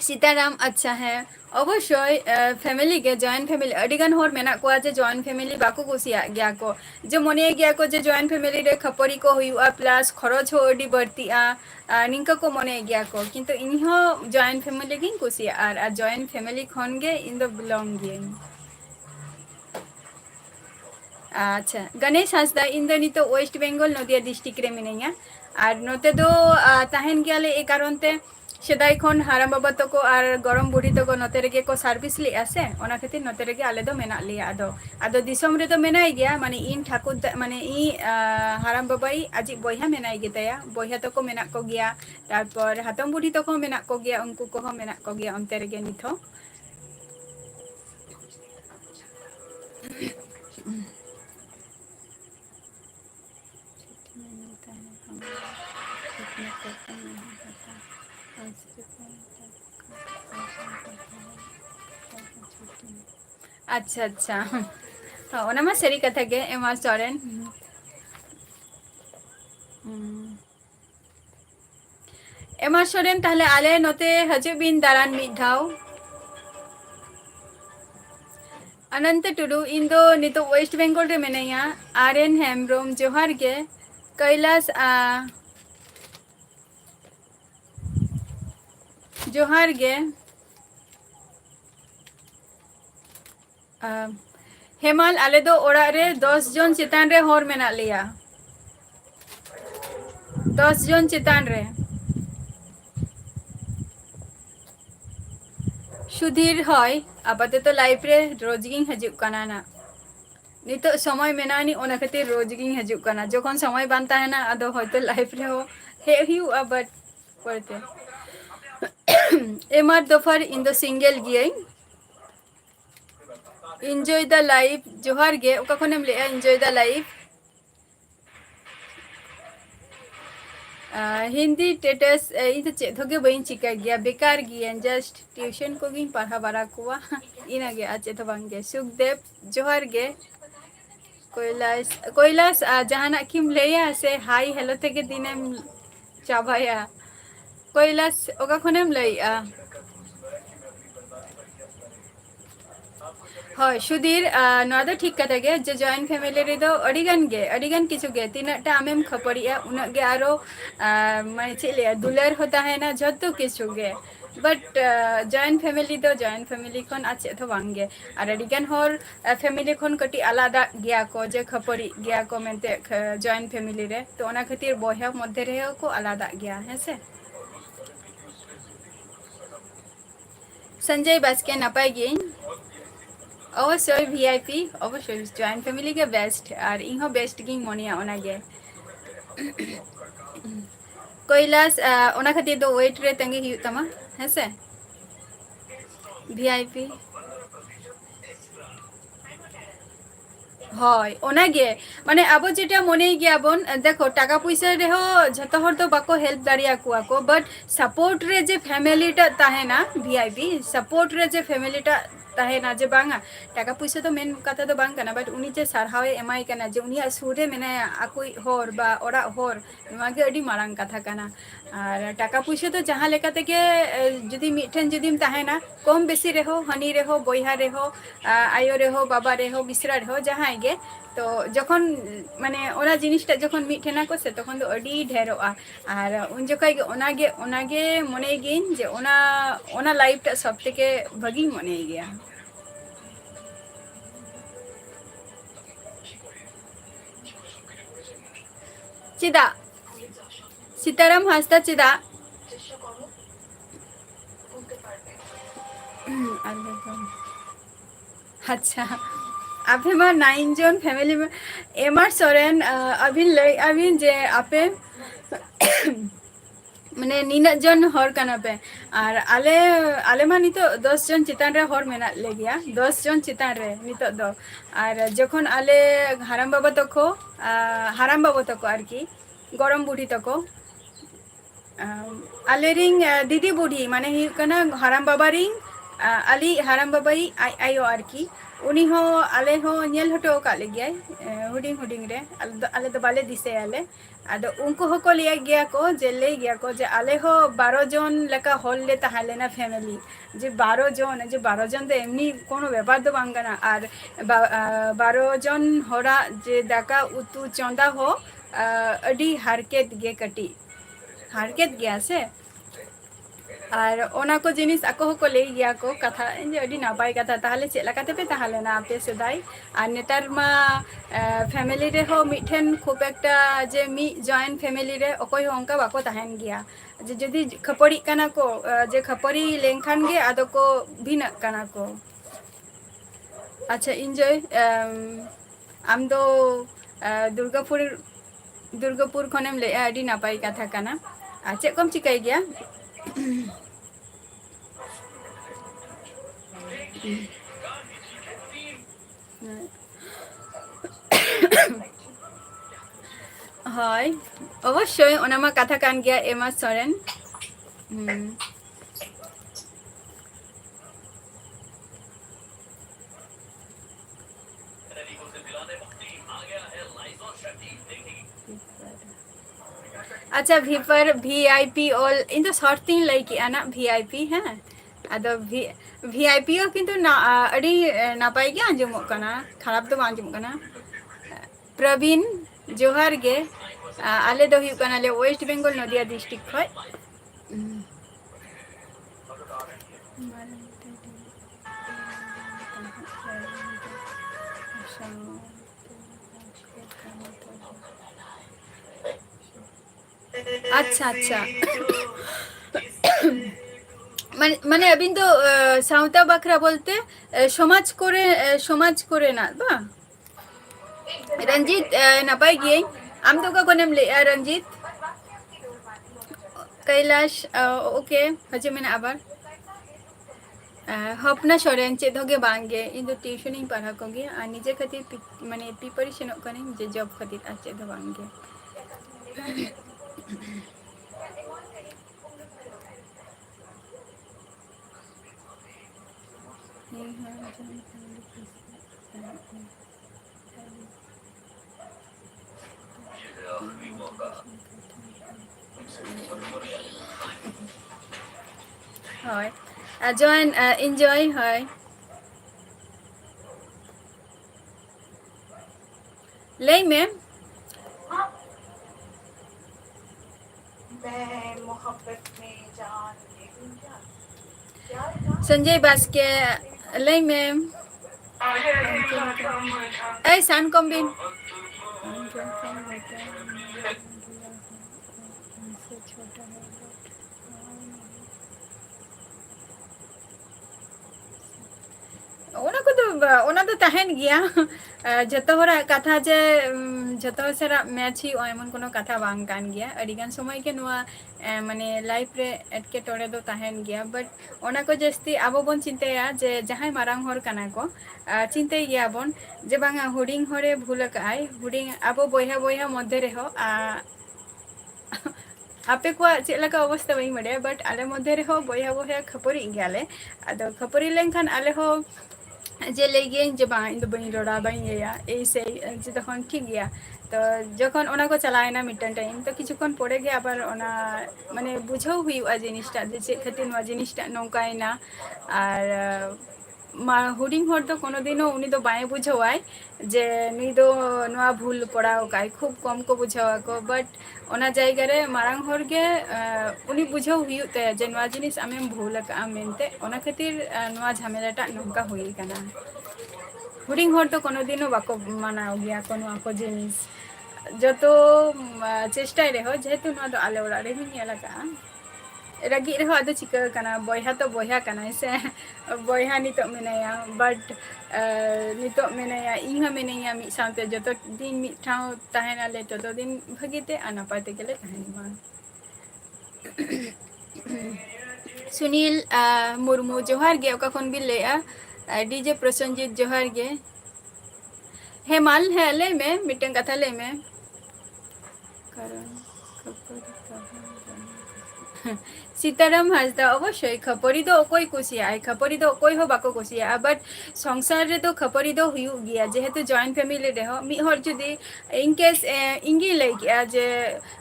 सीताराम अच्छा है अवश्य फैमिली के जॉइंट फैमिली अडिगन होर मेना को जे जॉइंट फैमिली बाको कुसिया गया को जो मने गया को जे जॉइंट फैमिली रे खपरी को हुआ प्लस खरच हो अडी बढ़तिया निंका को मने गया को किंतु इनहो जॉइंट फैमिली गिन कुसिया और जॉइंट फैमिली खन गे इन द बिलोंगिंग अच्छा गणेश हांसदा इन द नितो वेस्ट बेंगल नदिया डिस्ट्रिक्ट रे मिनेया और नोते दो ताहेन गयाले ए कारणते सेदाई खन हाराम बाबा तको और गरम बुढ़ी तको नोते रेगे को सार्विस लिया से ओना खातिर नोते रेगे आले दो मेना लिया आदो आदो दिसम रे तो मेनाई गया माने इन ठाकुर माने इ हाराम बाबाई आजि बयहा मेनाई गेताया बयहा तको मेना को गया तारपर हातम बुढ़ी तको मेना को गया उनको को मेना को गया ओनते रेगे निथो अच्छा अच्छा हाँ ओना मा सरी कथा गे एमआर सोरेन एमआर सोरेन ताहले आले नोते हजू बिन दारान मिद धाव अनंत टुडू इन दो नितो वेस्ट बेंगल रे मेनाया आरएन हेमब्रोम जोहार गे कैलाश जोहार गे हेमाल आले दो ओड़ा रे 10 जन चितान रे होर मेना लिया 10 जन चितान रे सुधीर हय आपाते तो लाइफ रे रोजगिंग हजु कना ना नितो समय मेनानी ओना खातिर रोजगिंग हजु कना जखन समय बानता है ना आदो हयतो लाइफ रे हो हे हिउ बट पड़ते एमआर दोफर इन दो सिंगल गिए एंजॉय द लाइफ जोहार गे ओका खनेम ले एंजॉय द लाइफ हिंदी टेटस इन चे धोगे बइन चिका गया बेकार गया जस्ट ट्यूशन को गिन पढ़ा बारा कुआ इना गे आचे तो बांगे सुखदेव जोहार गे कैलाश जहाना किम लेया से हाई हेलो तेगे दिनेम चाबाया कैलाश ओका खनेम लइया हाँ सुधीर नवा दो ठीक कथा गे जो जॉइंट फैमिली रे दो अडिगन किछु गे तीनटा आमेम खपड़िया उना गे आरो माने चले दुलर होता है ना जतो किछु गे बट जॉइंट फैमिली खन आचे तो बांगे और अडिगन होर फैमिली खन कटी आलादा गया को जे खपड़ी गया को मेनते जॉइंट फैमिली रे तो ओना खातिर बयहा मध्य रे को आलादा गया है से संजय बास्के नपाय गे अवश्य वीआईपी अवश्य जॉइंट फैमिली के बेस्ट और इहो बेस्ट गिंग मोनिया ओना गे कैलाश ओना खातिर दो वेट रे तंगी हिउ तमा हेसे वीआईपी হয় ওনাগে মানে আবো যেটা মনে গিয়াবন দেখো টাকা পয়সা রেহো যত হর তো বাকো হেল্প দাঁড়িয়া কুয়াকো বাট সাপোর্ট রে যে ফ্যামিলিটা তাহে না ভিআইপি সাপোর্ট রে যে ফ্যামিলিটা তাহে না যে বাঙা টাকা পয়সা তো মেন কথা তো বাং কানা বাট উনি যে সারহাওয়ে এমাই কানা যে উনি সুরে মেনে আকুই হর বা ওরা হর নওয়াগে আডি মারাং কথা কানা আর টাকা পয়সা তো যাহা লেকা থেকে যদি মিঠেন যদি তাহে না কম বেশি রেহো হানি রেহো বইহা রেহো আয়ো রেহো বাবা রেহো মিশ্রা রেহো যাহাই गे तो जखन माने ओना जिनिसटा जखन मिठेना को से तखन तो अडी ढेरोआ और उन जखाय ओनागे मने गिन जे ओना लाइफटा सब থেকে भागी मने गया चिदा सीताराम हासदा चिदा अच्छा आपे मार 9 जन फैमिली में एमआर सोरेन अभिन जे आपे माने नीना जन हर काना पे और आले मा नितो 10 जन चितान रे हर मेना ले गया 10 जन चितान रे नितो दो और जखन आले हाराम बाबा तको आरकी गरम बुढ़ी तको आले रिंग दीदी बुढ़ी माने ही कना हाराम बाबा रिंग आली हाराम बाबाई आयो आरकी उनी हो आले हो नेल हटो का ले गया हुडिंग रे आले तो बाले दिसे आले आदो उनको हो को लिया गया को जे ले गया को जे आले हो 12 जन लेका हॉल ले ताहले ना फैमिली जे 12 जन तो एमनी कोनो व्यापार तो बांगाना और 12 जन होरा जे दाका उतु चंदा हो अडी हारकेत गे कटी हारकेत गया से और ओना को जिनिस आको को लई गया को कथा जे अडी नापाय कथा ताहले चेक लकाते पे ताहले ना आपे सदाई और नेतार मा फैमिली रे हो मिठेन खूब एकटा जे मी जॉइंट फैमिली रे अकोय हो अंका बाको ताहेन गया जे जदी खपड़ी कना को जे खपड़ी लेंखान गे आदो को भिना कना को अच्छा एंजॉय आम दो दुर्गापुर खनेम ले अडी नापाय कथा कना चेक कम चिकाई गया हाय अवश्य ओनामा कथा कान गया एमा सोरेन अच्छा वीपर वीआईपी ऑल इन तो शॉर्ट तीन लाइक आना वीआईपी हैं अदो वीआईपी हो किंतु ना अड़ी नापाई के आंजमो कना खराब तो आंजमो कना प्रवीण जोहार गे आले दो हुई कना ले वेस्ट बेंगल नदिया डिस्ट्रिक्ट खय अच्छा अच्छा মানে अबिन तो साउता बाखरा बोलते समाज करे ना बा रंजीत नापाई गे आम तो का कोनेम ले रंजीत कैलाश ओके हजे मेना आबार हपना सोरेन चेद होगे बांगे इन तो ट्यूशनिंग पढ़ा कोगे आ निजे खातिर माने प्रिपरेशन कने जे जॉब खातिर आ चेद बांगे হয় জয়েন এনজয় হয় লেই मैम संजय बास्के लै मैम ऐ सान कम्बिन ओना तो तहन गया जतो हरा कथा जे जतो सरा मैच ही एमन कोनो कथा बांग कान गया अडिगान समय के नुआ माने लाइफ रे एटके टोरे दो तहन गया बट ओना को जस्ती आबो बन चिंताया जे जहां मारांग हर काना को चिंताय गया बन जे बांगा हुडिंग हरे भूल काय हुडिंग आबो बोया मध्य रे हो आपे को चेलका अवस्था बई मडे बट आले मध्य रे हो बोया खपरी गयाले आदो खपरी लेनखान आले हो जे लेगे जे बा इन बई रोड़ा बई या ऐसे जे तखन ठीक गया तो जखन ओना को चलायना मिटन टाइम तो किछुकन पड़े गया आबार ओना माने बुझाव हुआ जिनिसटा जे चे खातिर नो जिनिसटा नौकायना और हुडिंग हर तो कोनो दिनो उनी दो बाय बुझावाय जे नुई दो नोआ भूल पड़ाव काय खूब कम को बुझावा को बट ओना जायगा रे मारांग हर गे उनी बुझाव हुई ते जे नोआ जिनिस आमेम भूल का मेनते ओना खातिर नोआ झमेलाटा नौका हुई कना हुडिंग हर तो कोनो दिनो बाको मानाव गया कोनो आको जिनिस जतो चेष्टाय रे हो जेहेतु नोआ दो आले ओड़ा रे हिनी लगा रगी रे हो आदो चिका कना बोया तो बोया कना से बोया नितो मेनाया बट नितो मेनाया इहा मेनाया मि साथे जतो दिन मि ठाव ताहेना ले तो दिन भगीते अनापाते गेले ताहेना सुनील मुर्मू जोहार गे ओका खन बिल ले डीजे प्रसंजित जोहार गे हेमाल है ले में मिटन कथा ले में सीताराम हाजदा अवश्य खपरी दो कोई कुसिया खपरी दो कोई हो बाको कुसिया बट संसार रे तो खपरी दो हुई गया जेहेतु जॉइंट फैमिली रे हो मि हर जुदी इनकेस इंगी लै गया जे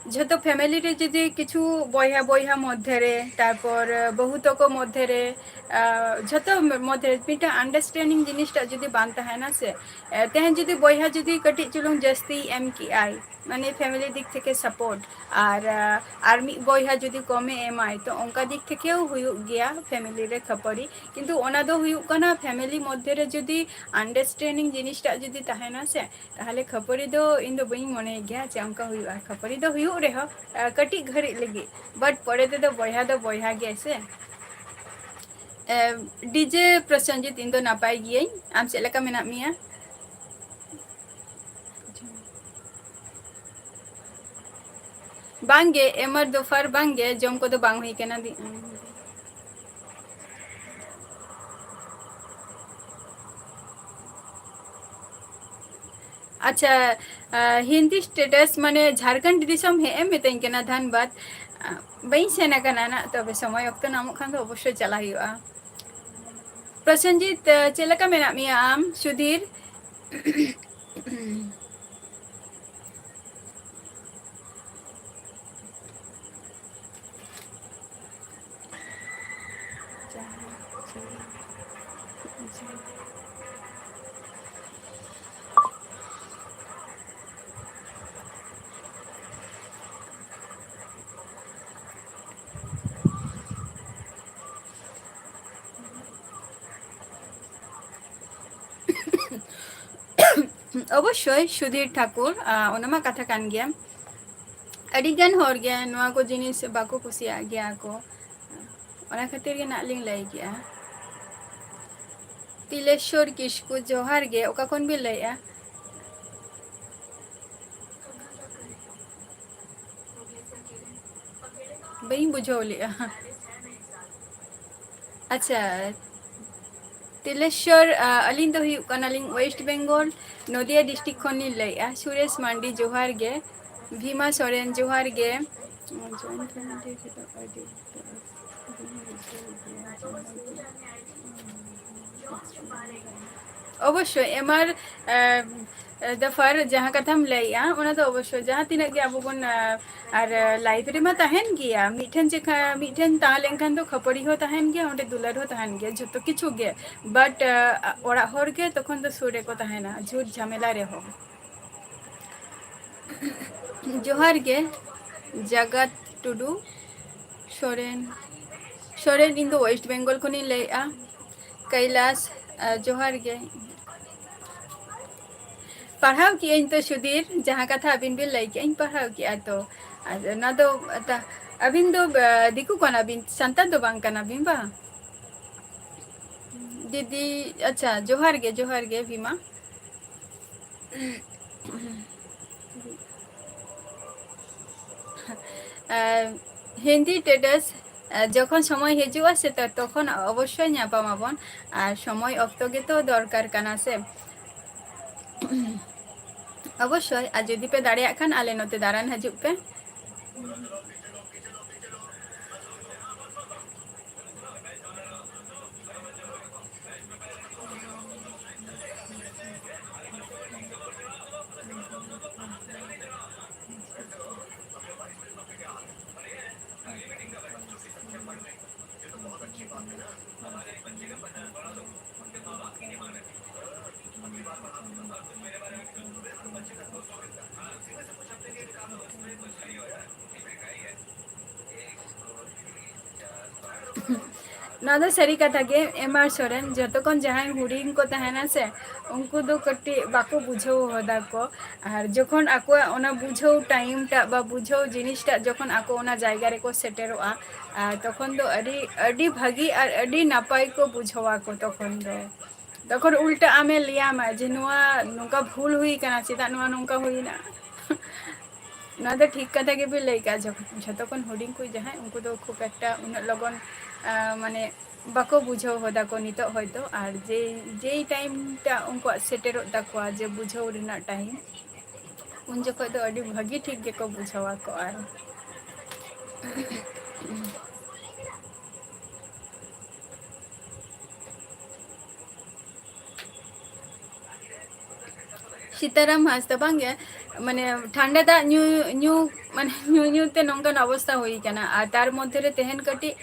जेहेतु फैमिली रे जुदी किछु बोया मध्य रे तारपर बहुत को मध्य रे जतो मध्य मिटा अंडरस्टैंडिंग जिनिसटा जुदी बांता है ना से तेहन जुदी बोया जुदी कटी चुलुंग जस्ती एम की आई माने फैमिली दिक थेके सपोर्ट ᱟᱨ ᱢᱤᱫ ᱵᱚᱭᱦᱟ ᱡᱩᱫᱤ ᱠᱚᱢᱮ ᱮᱢᱟᱭ ᱛᱚ ᱚᱱᱠᱟ ᱫᱤᱠ ᱛᱷᱮᱠᱮও ᱦᱩᱭᱩᱜ ᱜᱮᱭᱟ ᱯᱷᱮᱢᱮᱞᱤ ᱨᱮ ᱠᱷᱟᱹᱯᱟᱹᱨᱤ, ᱠᱤᱱᱛᱩ ᱚᱱᱟ ᱫᱚ ᱦᱩᱭᱩᱜ ᱠᱟᱱᱟ ᱯᱷᱮᱢᱮᱞᱤ ᱢᱚᱫᱽᱫᱷᱮ ᱨᱮ ᱡᱩᱫᱤ ᱟᱱᱰᱟᱨᱥᱴᱮন্ডিং ᱡᱤᱱᱤᱥᱴᱟᱜ ᱡᱩᱫᱤ ᱛᱟᱦᱮᱱᱟ ᱥᱮ ᱛᱟᱦᱚᱞᱮ ᱠᱷᱟᱹᱯᱟᱹᱨᱤ ᱫᱚ ᱤᱧ ᱫᱚ ᱵᱟᱹᱧ ᱢᱚᱱᱮ ᱜᱮᱭᱟ ᱡᱮ ᱚᱱᱠᱟ ᱦᱩᱭᱩᱜᱼᱟ, ᱠᱷᱟᱹᱯᱟᱹᱨᱤ ᱫᱚ ᱦᱩᱭᱩᱜ ᱨᱮᱦᱚᱸ ᱠᱟᱹᱴᱤᱡ ᱜᱷᱟᱹᱲᱤᱡ ᱞᱟᱹᱜᱤᱫ, ᱵᱟᱴ ᱯᱚᱨᱮ ᱛᱮᱫᱚ ᱵᱚᱭᱦᱟ ᱫᱚ ᱵᱚᱭᱦᱟ ᱜᱮ ᱥᱮ᱾ ᱰᱤᱡᱮ ᱯᱨᱚᱥᱮᱱᱡᱤᱛ ᱤᱧ ᱫᱚ ᱱᱟᱯᱟᱭ ᱜᱤᱭᱟᱹᱧ, ᱟᱢ ᱪᱮᱫ ᱞᱮᱠᱟ ᱢᱮᱱᱟᱜ ᱢᱮᱭᱟ? ᱵᱟᱝᱜᱮ ᱮᱢᱟᱨ ᱫᱚᱯᱷᱟᱨ ᱵᱟᱝᱜᱮ, ᱡᱚᱢ ᱠᱚᱫᱚ ᱵᱟᱝ ᱦᱩᱭ ᱠᱟᱱᱟ᱾ ᱟᱪᱪᱷᱟ, ᱦᱤᱱᱫᱤ ᱥᱴᱮᱴᱟᱥ ᱢᱟᱱᱮ ᱡᱷᱟᱲᱠᱷᱚᱸᱰ ᱫᱤᱥᱚᱢ ᱦᱮᱡ ᱮᱢ ᱢᱤᱛᱟᱹᱧ ᱠᱟᱱᱟ ᱫᱷᱟᱱᱵᱟᱫ, ᱵᱟᱹᱧ ᱥᱮᱱ ᱟᱠᱟᱱᱟ ᱱᱟᱜ, ᱛᱚᱵᱮ ᱥᱚᱢᱚᱭ ᱚᱠᱛᱚ ᱧᱟᱢᱚᱜ ᱠᱷᱟᱱ ᱫᱚ ᱚᱵᱚᱥᱥᱳᱭ ᱪᱟᱞᱟᱜ ᱦᱩᱭᱩᱜᱼᱟ᱾ ᱯᱨᱚᱥᱮᱱᱡᱤᱛ ᱪᱮᱫ ᱞᱮᱠᱟ ᱢᱮᱱᱟᱜ ᱢᱮᱭᱟ ᱟᱢ? ᱥᱩᱫᱷᱤᱨ ᱚᱵᱚᱥᱥᱳᱭ ᱥᱩᱫᱷᱤᱨ ᱴᱷᱟᱠᱩᱨ, ᱚᱱᱟ ᱢᱟ ᱠᱟᱛᱷᱟ ᱠᱟᱱ ᱜᱮᱭᱟ᱾ ᱟᱹᱰᱤᱜᱟᱱ ᱦᱚᱲ ᱜᱮ ᱱᱚᱣᱟ ᱠᱚ ᱡᱤᱱᱤᱥ ᱵᱟᱠᱚ ᱠᱩᱥᱤᱭᱟᱜ ᱜᱮᱭᱟ ᱠᱚ, ᱚᱱᱟ ᱠᱷᱟᱹᱛᱤᱨ ᱜᱮ ᱱᱟᱜ ᱞᱤᱧ ᱞᱟᱹᱭ ᱠᱮᱜᱼᱟ᱾ ᱛᱤᱞᱮᱥᱚᱨ ᱠᱤᱥᱠᱩ ᱡᱚᱦᱟᱨ ᱜᱮ, ᱚᱠᱟ ᱠᱷᱚᱱ ᱵᱤᱱ ᱞᱟᱹᱭᱮᱜᱼᱟ? ᱵᱟᱹᱧ ᱵᱩᱡᱷᱟᱹᱣ ᱞᱮᱜᱼᱟ᱾ ᱟᱪᱪᱷᱟ, ᱛᱤᱞᱮᱥᱚᱨ ᱟᱹᱞᱤᱧ ᱫᱚ ᱦᱩᱭᱩᱜ ᱠᱟᱱᱟᱞᱤᱧ ᱳᱭᱮᱥᱴ ᱵᱮᱝᱜᱚᱞ ᱱᱚᱫᱤᱭᱟ ᱰᱤᱥᱴᱤᱠ ᱠᱷᱚᱱᱞᱤᱧ ᱞᱟᱹᱭᱮᱜᱼᱟ᱾ ᱥᱩᱨᱮᱥ ᱢᱟᱱᱰᱤ ᱡᱚᱦᱟᱨ ᱜᱮ, ᱵᱷᱤᱢᱟ ᱥᱚᱨᱮᱱ ᱡᱚᱦᱟᱨ ᱜᱮ᱾ ᱚᱵᱚᱥᱥᱳᱭ ᱮᱢᱟᱨ ᱫᱚᱯᱷᱟᱨ ᱡᱟᱦᱟᱸ ᱠᱟᱛᱷᱟᱢ ᱞᱟᱹᱭᱮᱜᱼᱟ ᱚᱱᱟ ᱫᱚ ᱚᱵᱚᱥᱥᱳᱭ ᱡᱟᱦᱟᱸ ᱛᱤᱱᱟᱹᱜ ᱜᱮ ᱟᱵᱚ ᱵᱚᱱ ᱟᱨ ᱞᱟᱭᱤᱯᱷ ᱨᱮᱢᱟ ᱛᱟᱦᱮᱱ ᱜᱮᱭᱟ, ᱢᱤᱫᱴᱷᱮᱱ ᱛᱟᱦᱮᱸ ᱞᱮᱱᱠᱷᱟᱱ ᱫᱚ ᱠᱷᱟᱹᱯᱟᱹᱨᱤ ᱦᱚᱸ ᱛᱟᱦᱮᱱ ᱜᱮᱭᱟ, ᱚᱸᱰᱮ ᱫᱩᱞᱟᱹᱲ ᱦᱚᱸ ᱛᱟᱦᱮᱱ ᱜᱮᱭᱟ, ᱡᱷᱚᱛᱚ ᱠᱤᱪᱷᱩ ᱜᱮ, ᱵᱟᱴ ᱚᱲᱟᱜ ᱦᱚᱲ ᱜᱮ ᱛᱚᱠᱷᱚᱱ ᱫᱚ ᱥᱩᱨ ᱨᱮᱠᱚ ᱛᱟᱦᱮᱱᱟ ᱡᱷᱩᱴ ᱡᱷᱟᱢᱮᱞᱟ ᱨᱮᱦᱚᱸ᱾ ᱡᱚᱦᱟᱨ ᱜᱮ ᱡᱟᱜᱟᱛ ᱴᱩᱰᱩ ᱥᱚᱨᱮᱱ, ᱤᱧ ᱫᱚ ᱳᱭᱮᱥᱴ ᱵᱮᱝᱜᱚᱞ ᱠᱷᱚᱱᱤᱧ ᱞᱟᱹᱭᱮᱜᱼᱟ᱾ ᱠᱟᱹᱭᱞᱟᱥ ᱡᱚᱦᱟᱨ ᱜᱮ᱾ ᱯᱟᱲᱦᱟᱣ ᱠᱮᱜᱼᱟᱹᱧ ᱛᱚ ᱥᱩᱫᱷᱤᱨ, ᱡᱟᱦᱟᱸ ᱠᱟᱛᱷᱟ ᱟᱹᱵᱤᱱ ᱵᱤᱱ ᱞᱟᱹᱭ ᱠᱮᱜᱼᱟ ᱯᱟᱲᱦᱟᱣ ᱠᱮᱜᱼᱟ ᱛᱚ, ᱚᱱᱟ ᱫᱚ ᱟᱹᱵᱤᱱ ᱫᱚ ᱫᱤᱠᱩ ᱠᱟᱱᱟᱵᱤᱱ, ᱥᱟᱱᱛᱟᱲ ᱫᱚ ᱵᱟᱝ ᱠᱟᱱᱟᱵᱤᱱ ᱵᱟᱝ? ᱫᱤᱫᱤ ᱟᱪᱪᱷᱟ, ᱡᱚᱦᱟᱨ ᱜᱮ ᱵᱷᱤᱢᱟ᱾ ᱦᱤᱱᱫᱤ ᱴᱮᱰᱟᱥ ᱡᱚᱠᱷᱚᱱ ᱥᱚᱢᱚᱭ ᱦᱤᱡᱩᱜᱼᱟ ᱥᱮ ᱛᱚᱠᱷᱚᱱ ᱚᱵᱚᱥᱥᱳᱭ ᱧᱟᱯᱟᱢ ᱟᱵᱚᱱ, ᱟᱨ ᱥᱚᱢᱚᱭ ᱚᱠᱛᱚ ᱜᱮᱛᱚ ᱫᱚᱨᱠᱟর ᱠᱟᱱᱟ ᱥᱮ᱾ ᱚᱵᱚᱥᱥᱳᱭ, ᱟᱨ ᱡᱩᱫᱤ ᱯᱮ ᱫᱟᱲᱮᱭᱟᱜ ᱠᱷᱟᱱ ᱟᱞᱮ ᱱᱚᱛᱮ ᱫᱟᱬᱟᱱ ᱦᱤᱡᱩᱜ ᱯᱮ᱾ ᱱᱚᱣᱟ ᱫᱚ ᱥᱟᱹᱨᱤ ᱠᱟᱛᱷᱟ ᱜᱮ ᱮᱢᱟᱨ ᱥᱚᱨᱮᱱ, ᱡᱚᱛᱚ ᱠᱷᱚᱱ ᱡᱟᱦᱟᱸᱭ ᱦᱩᱰᱤᱧ ᱠᱚ ᱛᱟᱦᱮᱱᱟ ᱥᱮ ᱩᱱᱠᱩ ᱫᱚ ᱠᱟᱹᱴᱤᱡ ᱵᱟᱠᱚ ᱵᱩᱡᱷᱟᱹᱣ ᱦᱚᱫᱟ ᱠᱚ, ᱟᱨ ᱡᱚᱠᱷᱚᱱ ᱟᱠᱚᱣᱟᱜ ᱚᱱᱟ ᱵᱩᱡᱷᱟᱹᱣ ᱴᱟᱭᱤᱢ ᱴᱟᱜ ᱵᱟ ᱵᱩᱡᱷᱟᱹᱣ ᱡᱤᱱᱤᱥᱴᱟᱜ ᱡᱚᱠᱷᱚᱱ ᱟᱠᱚ ᱚᱱᱟ ᱡᱟᱭᱜᱟ ᱨᱮᱠᱚ ᱥᱮᱴᱮᱨᱚᱜᱼᱟ, ᱛᱚᱠᱷᱚᱱ ᱫᱚ ᱟᱹᱰᱤ ᱵᱷᱟᱹᱜᱤ ᱟᱨ ᱟᱹᱰᱤ ᱱᱟᱯᱟᱭ ᱠᱚ ᱵᱩᱡᱷᱟᱹᱣᱟ ᱠᱚ ᱛᱚᱠᱷᱚᱱ ᱩᱞᱴᱟᱹ ᱟᱢᱮ ᱞᱟᱹᱭᱟᱢᱟ ᱡᱮ ᱱᱚᱣᱟ ᱱᱚᱝᱠᱟ ᱵᱷᱩᱞ ᱦᱩᱭ ᱟᱠᱟᱱᱟ, ᱪᱮᱫᱟᱜ ᱱᱚᱣᱟ ᱱᱚᱝᱠᱟ ᱦᱩᱭᱱᱟ᱾ ᱱᱚᱣᱟ ᱫᱚ ᱴᱷᱤᱠ ᱠᱟᱛᱷᱟ ᱜᱮᱵᱤᱱ ᱞᱟᱹᱭ ᱠᱟᱜᱼᱟ, ᱡᱷᱚᱛᱚ ᱠᱷᱚᱱ ᱦᱩᱰᱤᱧ ᱠᱚ ᱡᱟᱦᱟᱸᱭ ᱩᱱᱠᱩ ᱫᱚ ᱠᱷᱩᱵ ᱮᱠᱴᱟ ᱩᱱᱟᱹᱜ ᱞᱚᱜᱚᱱ ᱢᱟᱱᱮ ᱵᱟᱠᱚ ᱵᱩᱡᱷᱟᱹᱣ ᱦᱚᱫᱟ ᱠᱚ ᱱᱤᱛᱚᱜ ᱦᱚᱭᱛᱳ, ᱟᱨ ᱡᱮᱭ ᱴᱟᱭᱤᱢ ᱴᱟᱜ ᱩᱱᱠᱩᱣᱟᱜ ᱥᱮᱴᱮᱨᱚᱜ ᱛᱟᱠᱚᱣᱟ ᱡᱮ ᱵᱩᱡᱷᱟᱹᱣ ᱨᱮᱱᱟᱜ ᱴᱟᱭᱤᱢ, ᱩᱱ ᱡᱚᱠᱷᱚᱡ ᱫᱚ ᱟᱹᱰᱤ ᱵᱷᱟᱹᱜᱤ ᱴᱷᱤᱠ ᱜᱮᱠᱚ ᱵᱩᱡᱷᱟᱹᱣᱟ ᱠᱚ᱾ ᱟᱨ ᱥᱤᱛᱟᱨᱟᱢ ᱦᱟᱸᱥᱫᱟ, ᱵᱟᱝᱜᱮ ᱢᱟᱱᱮ ᱴᱷᱟᱱᱰᱟ ᱫᱟᱜ ᱧᱩ ᱛᱮ ᱱᱚᱝᱠᱟᱱ ᱚᱵᱚᱥᱛᱟ ᱦᱩᱭ ᱟᱠᱟᱱᱟ, ᱟᱨ ᱛᱟᱨ ᱢᱚᱫᱽᱫᱷᱮ ᱨᱮ ᱛᱮᱦᱮᱧ ᱠᱟᱹᱴᱤᱡ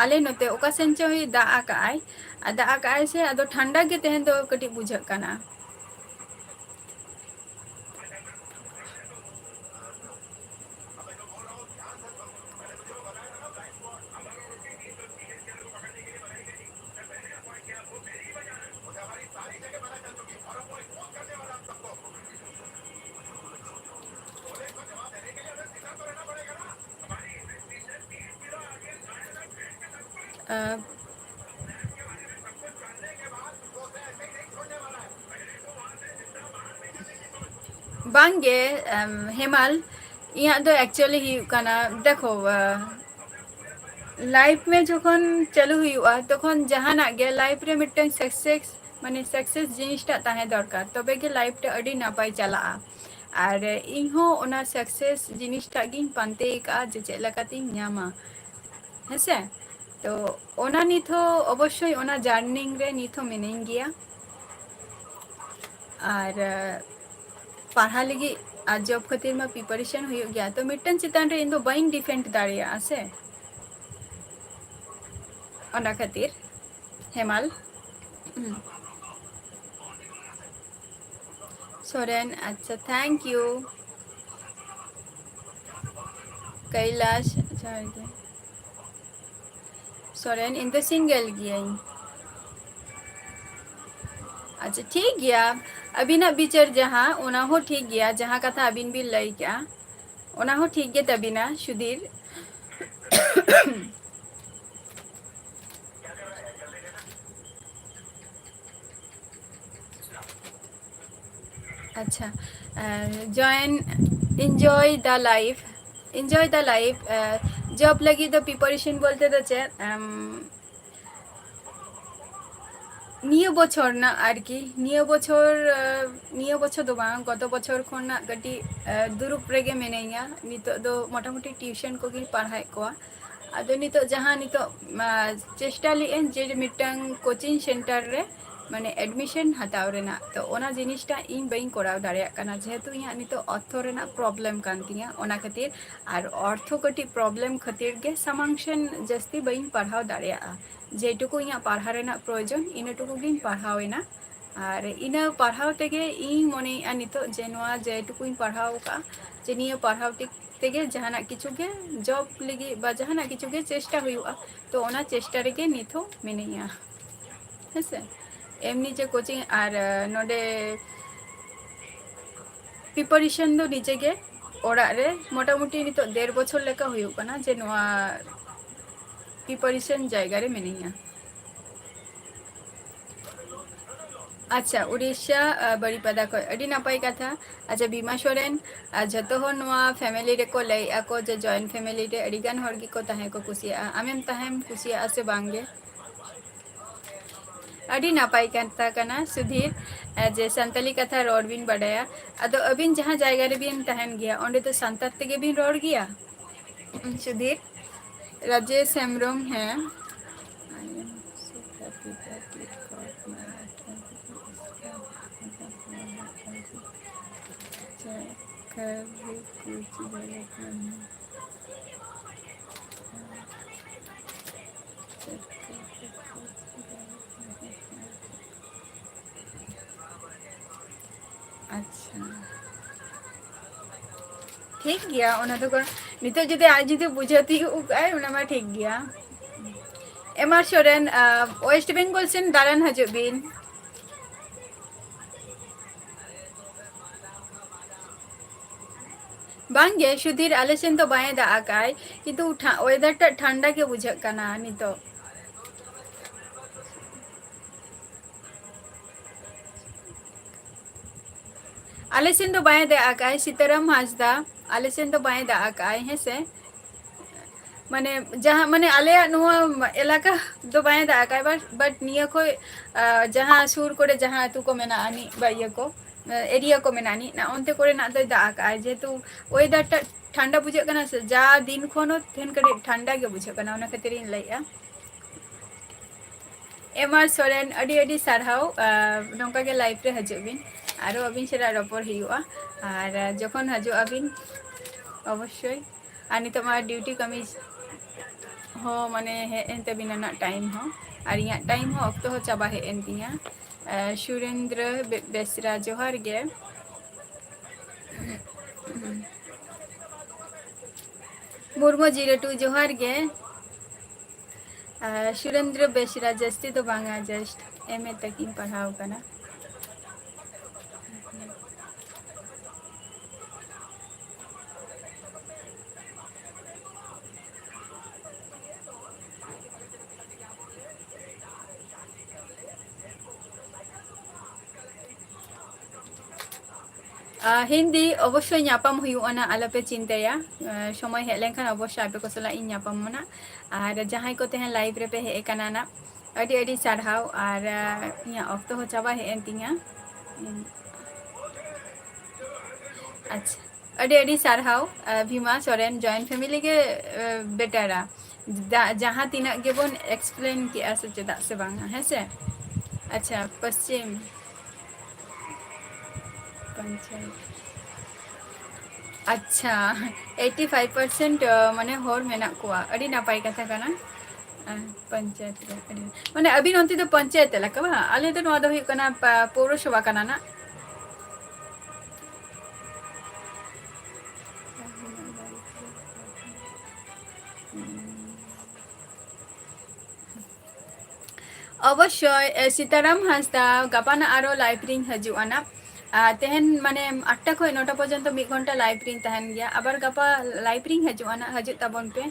ᱟᱞᱮ ᱱᱚᱛᱮ ᱚᱠᱟ ᱥᱮᱱ ᱪᱚᱭ ᱫᱟᱜ ᱟᱠᱟᱜᱼᱟᱭ ᱥᱮ, ᱟᱫᱚ ᱴᱷᱟᱱᱰᱟ ᱜᱮ ᱛᱮᱦᱮᱧ ᱫᱚ ᱠᱟᱹᱴᱤᱡ ᱵᱩᱡᱷᱟᱹᱜ ᱠᱟᱱᱟ᱾ बांगे हेमाल इया दो एक्चुअली हुआ देखो लाइफ में जखन चालू हुआ तखन जहाना गे लाइफ रे मिटन सक्सेस माने सक्सेस जिनिसटा ताहे दरकार तबे गे लाइफ टे अडी नापाय चला और इहो ओना सक्सेस जिनिसटा गिन पांते का जे चेक लकातिन न्यामा हेसे तो ओना निथो अवश्य ओना जर्निंग रे निथो मिनिंग गया और पढ़ा लगी और जॉब खातिर में प्रिपरेशन हो गया तो मिटन चितान रे इन दो बाइन डिफेंड दाड़िया से ओना खातिर हेमाल सोरेन अच्छा थैंक यू कैलाश अच्छा सोरेन इन द सिंगल गया अच्छा ठीक गया अबिना बिचर जहाँ ओना हो ठीक गया जहाँ कथा अबिन भी लई क्या ओना हो ठीक गया तबिना सुधीर अच्छा join enjoy the life job लगी तो प्रिपरेशन बोलते तो चेक निया बछर ना आरकी निया बछर दो बांग गत बछर खना गटी दुरुप रेगे मेनेया नितो दो मोटामुटी ट्यूशन को गी पढ़ाई कोआ आदो नितो जहाँ नितो चेष्टा लिएन जे मिटंग कोचिंग सेंटर रे माने एडमिशन हताव रेना तो ओना जिनिसटा इन बइन कराव दाड़िया काना जेहेतु इया नितो अर्थ रेना प्रॉब्लम कान तिया ओना खातिर आर अर्थ कटी प्रॉब्लम खातिर गे सामांशन जस्ती बइन पढ़ाव दाड़िया जेटुकु इया पढ़ा रेना प्रयोजन इनटुकु गिन पढ़ावेना और इना पढ़ाव तेगे इन मने नितो जे नोआ जेटुकु इन पढ़ाव का जे निया पढ़ाव तेगे जहाना किछु गे जॉब लगी बा जहाना किछु गे चेष्टा हुआ तो ओना चेष्टा रेगे निथो मेनेया हेसे एमनी जे कोचिंग और नोडे प्रिपरेशन दो निजे गे ओड़ा रे मोटामुटी नितो 1.5 बछर लेका हुयु कना जे नोआ प्रिपरेशन जायगा रे मेनेया अच्छा उड़ीसा बड़ीपदा को अड़ी नापाई कथा अच्छा बीमा सोरेन जतो हो नोआ फैमिली रे को लई आको जे जॉइंट फैमिली रे अड़ीगान हरगी को ताहे को कुसिया आमेम ताहेम कुसिया से बांगे अड़ी नापाई कथा कना सुधीर जे संताली कथा रोड बिन बड़ाया अदो अबिन जहाँ जायगा रे बिन ताहेन गया ओंडे तो संताल तेगे बिन रोड गया सुधीर राजेश हेम्ब्रम है अच्छा ठीक गया ओना तो नितो जदि आज जदि बुझती उकाय ओना मा ठीक गया एमआर सोरेन वेस्ट बेंगल सेन दारान हजो बिन बांगे सुधीर आले सेन तो बाय दा आकाय किंतु वेदर टा ठंडा के बुझा कना नितो आले सेन तो बाय दा आकाय सीताराम हाजदा आले सेन तो बाय दा आकाय है से माने जहाँ माने आले नुआ इलाका दो बाय दा आकाय बट निया को जहाँ सुर करे जहाँ तू को मेना आनी बाय को एरिया को मेना आनी ना ओनते करे ना दो दा आकाय जेतु वेदर टा ठंडा बुझे कना से जा दिन खनो थेन कड़ी ठंडा के बुझे कना ओना खातिर इन लइया एमआर सोरेन अडी अडी सारहाव नौका के लाइफ रे हजो बिन आरो अबिन सेरा रपर हुआ और जखन हजो अबिन अवश्य आनी तो मा ड्यूटी कमी हो माने हे एनते बिना ना टाइम हो और इया टाइम हो अक्तो हो चाबा हे एन तिया सुरेंद्र बेसरा जोहार गे मुर्मो 02 जोहार गे सुरेंद्र बेसरा जस्ती तो बांगा जस्ट एमए तक इन पढ़ाव कना हिंदी अवश्य ñapam हुयुआना आलोपे चिंताया समय हेज लेनखान अवश्य आपे को सला इन ñapamona और जहां को तेहन लाइव रे पे हे काना ना अडी अडी सारहाव और इया ऑक्तो हो चाबा हे एंतिया अच्छा अडी अडी सारहाव भीमा सोरेन जॉइंट फैमिली के बेटारा जहां तीना के बोन एक्सप्लेन किया से चेदा से बांगा है से अच्छा पश्चिम पंचायत अच्छा 85% माने होर मेना कोआ अडी नापाई कथा काना पंचायत रे अडी माने अभी नंती तो पंचायत लका बा आले तो नवा दो हुई कना पौरसभा काना ना अवश्य सीताराम हांसदा गापाना आरो लाइव रिंग हजुआना तेहन माने 8टा खय 9टा पर्यंत 1 घंटा लाइव रिंग तहन गया आबार गापा लाइव रिंग हजुआना हजु ताबन पे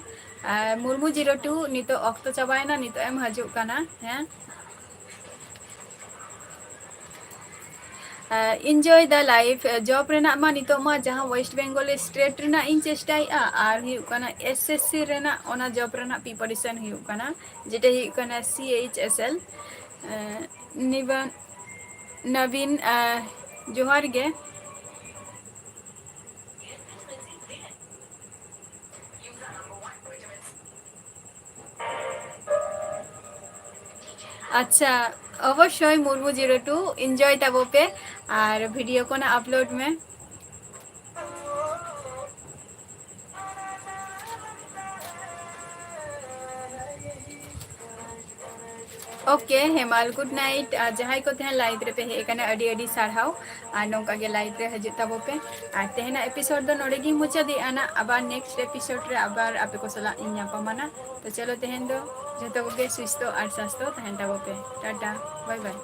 मुर्मू 02 नितो ऑक्तो चाबायना नितो एम हजु काना हैं enjoy the life job rena ma nito ma jaha west bengal state rena in chestai ar hi kana ssc rena ona job rena preparation hi kana jeta hi kana chsl niban navin johar ge अच्छा अवश्य Murmu 02 enjoy तबो पे और video को ना upload में okay हेमाल good night जहां को तेहन लाइव रे पे हे कने अडी अडी सारहाव आ नोका गे लाइव रे हजु तबो पे आ तेहना एपिसोड दो नोडे गी मुचा दे आना आबार नेक्स्ट एपिसोड रे आबार आपे को सला इन्या पमाना तो चलो तेहन दो जतो गे सुस्तो और सस्तो तेहन तबो पे टाटा बाय बाय।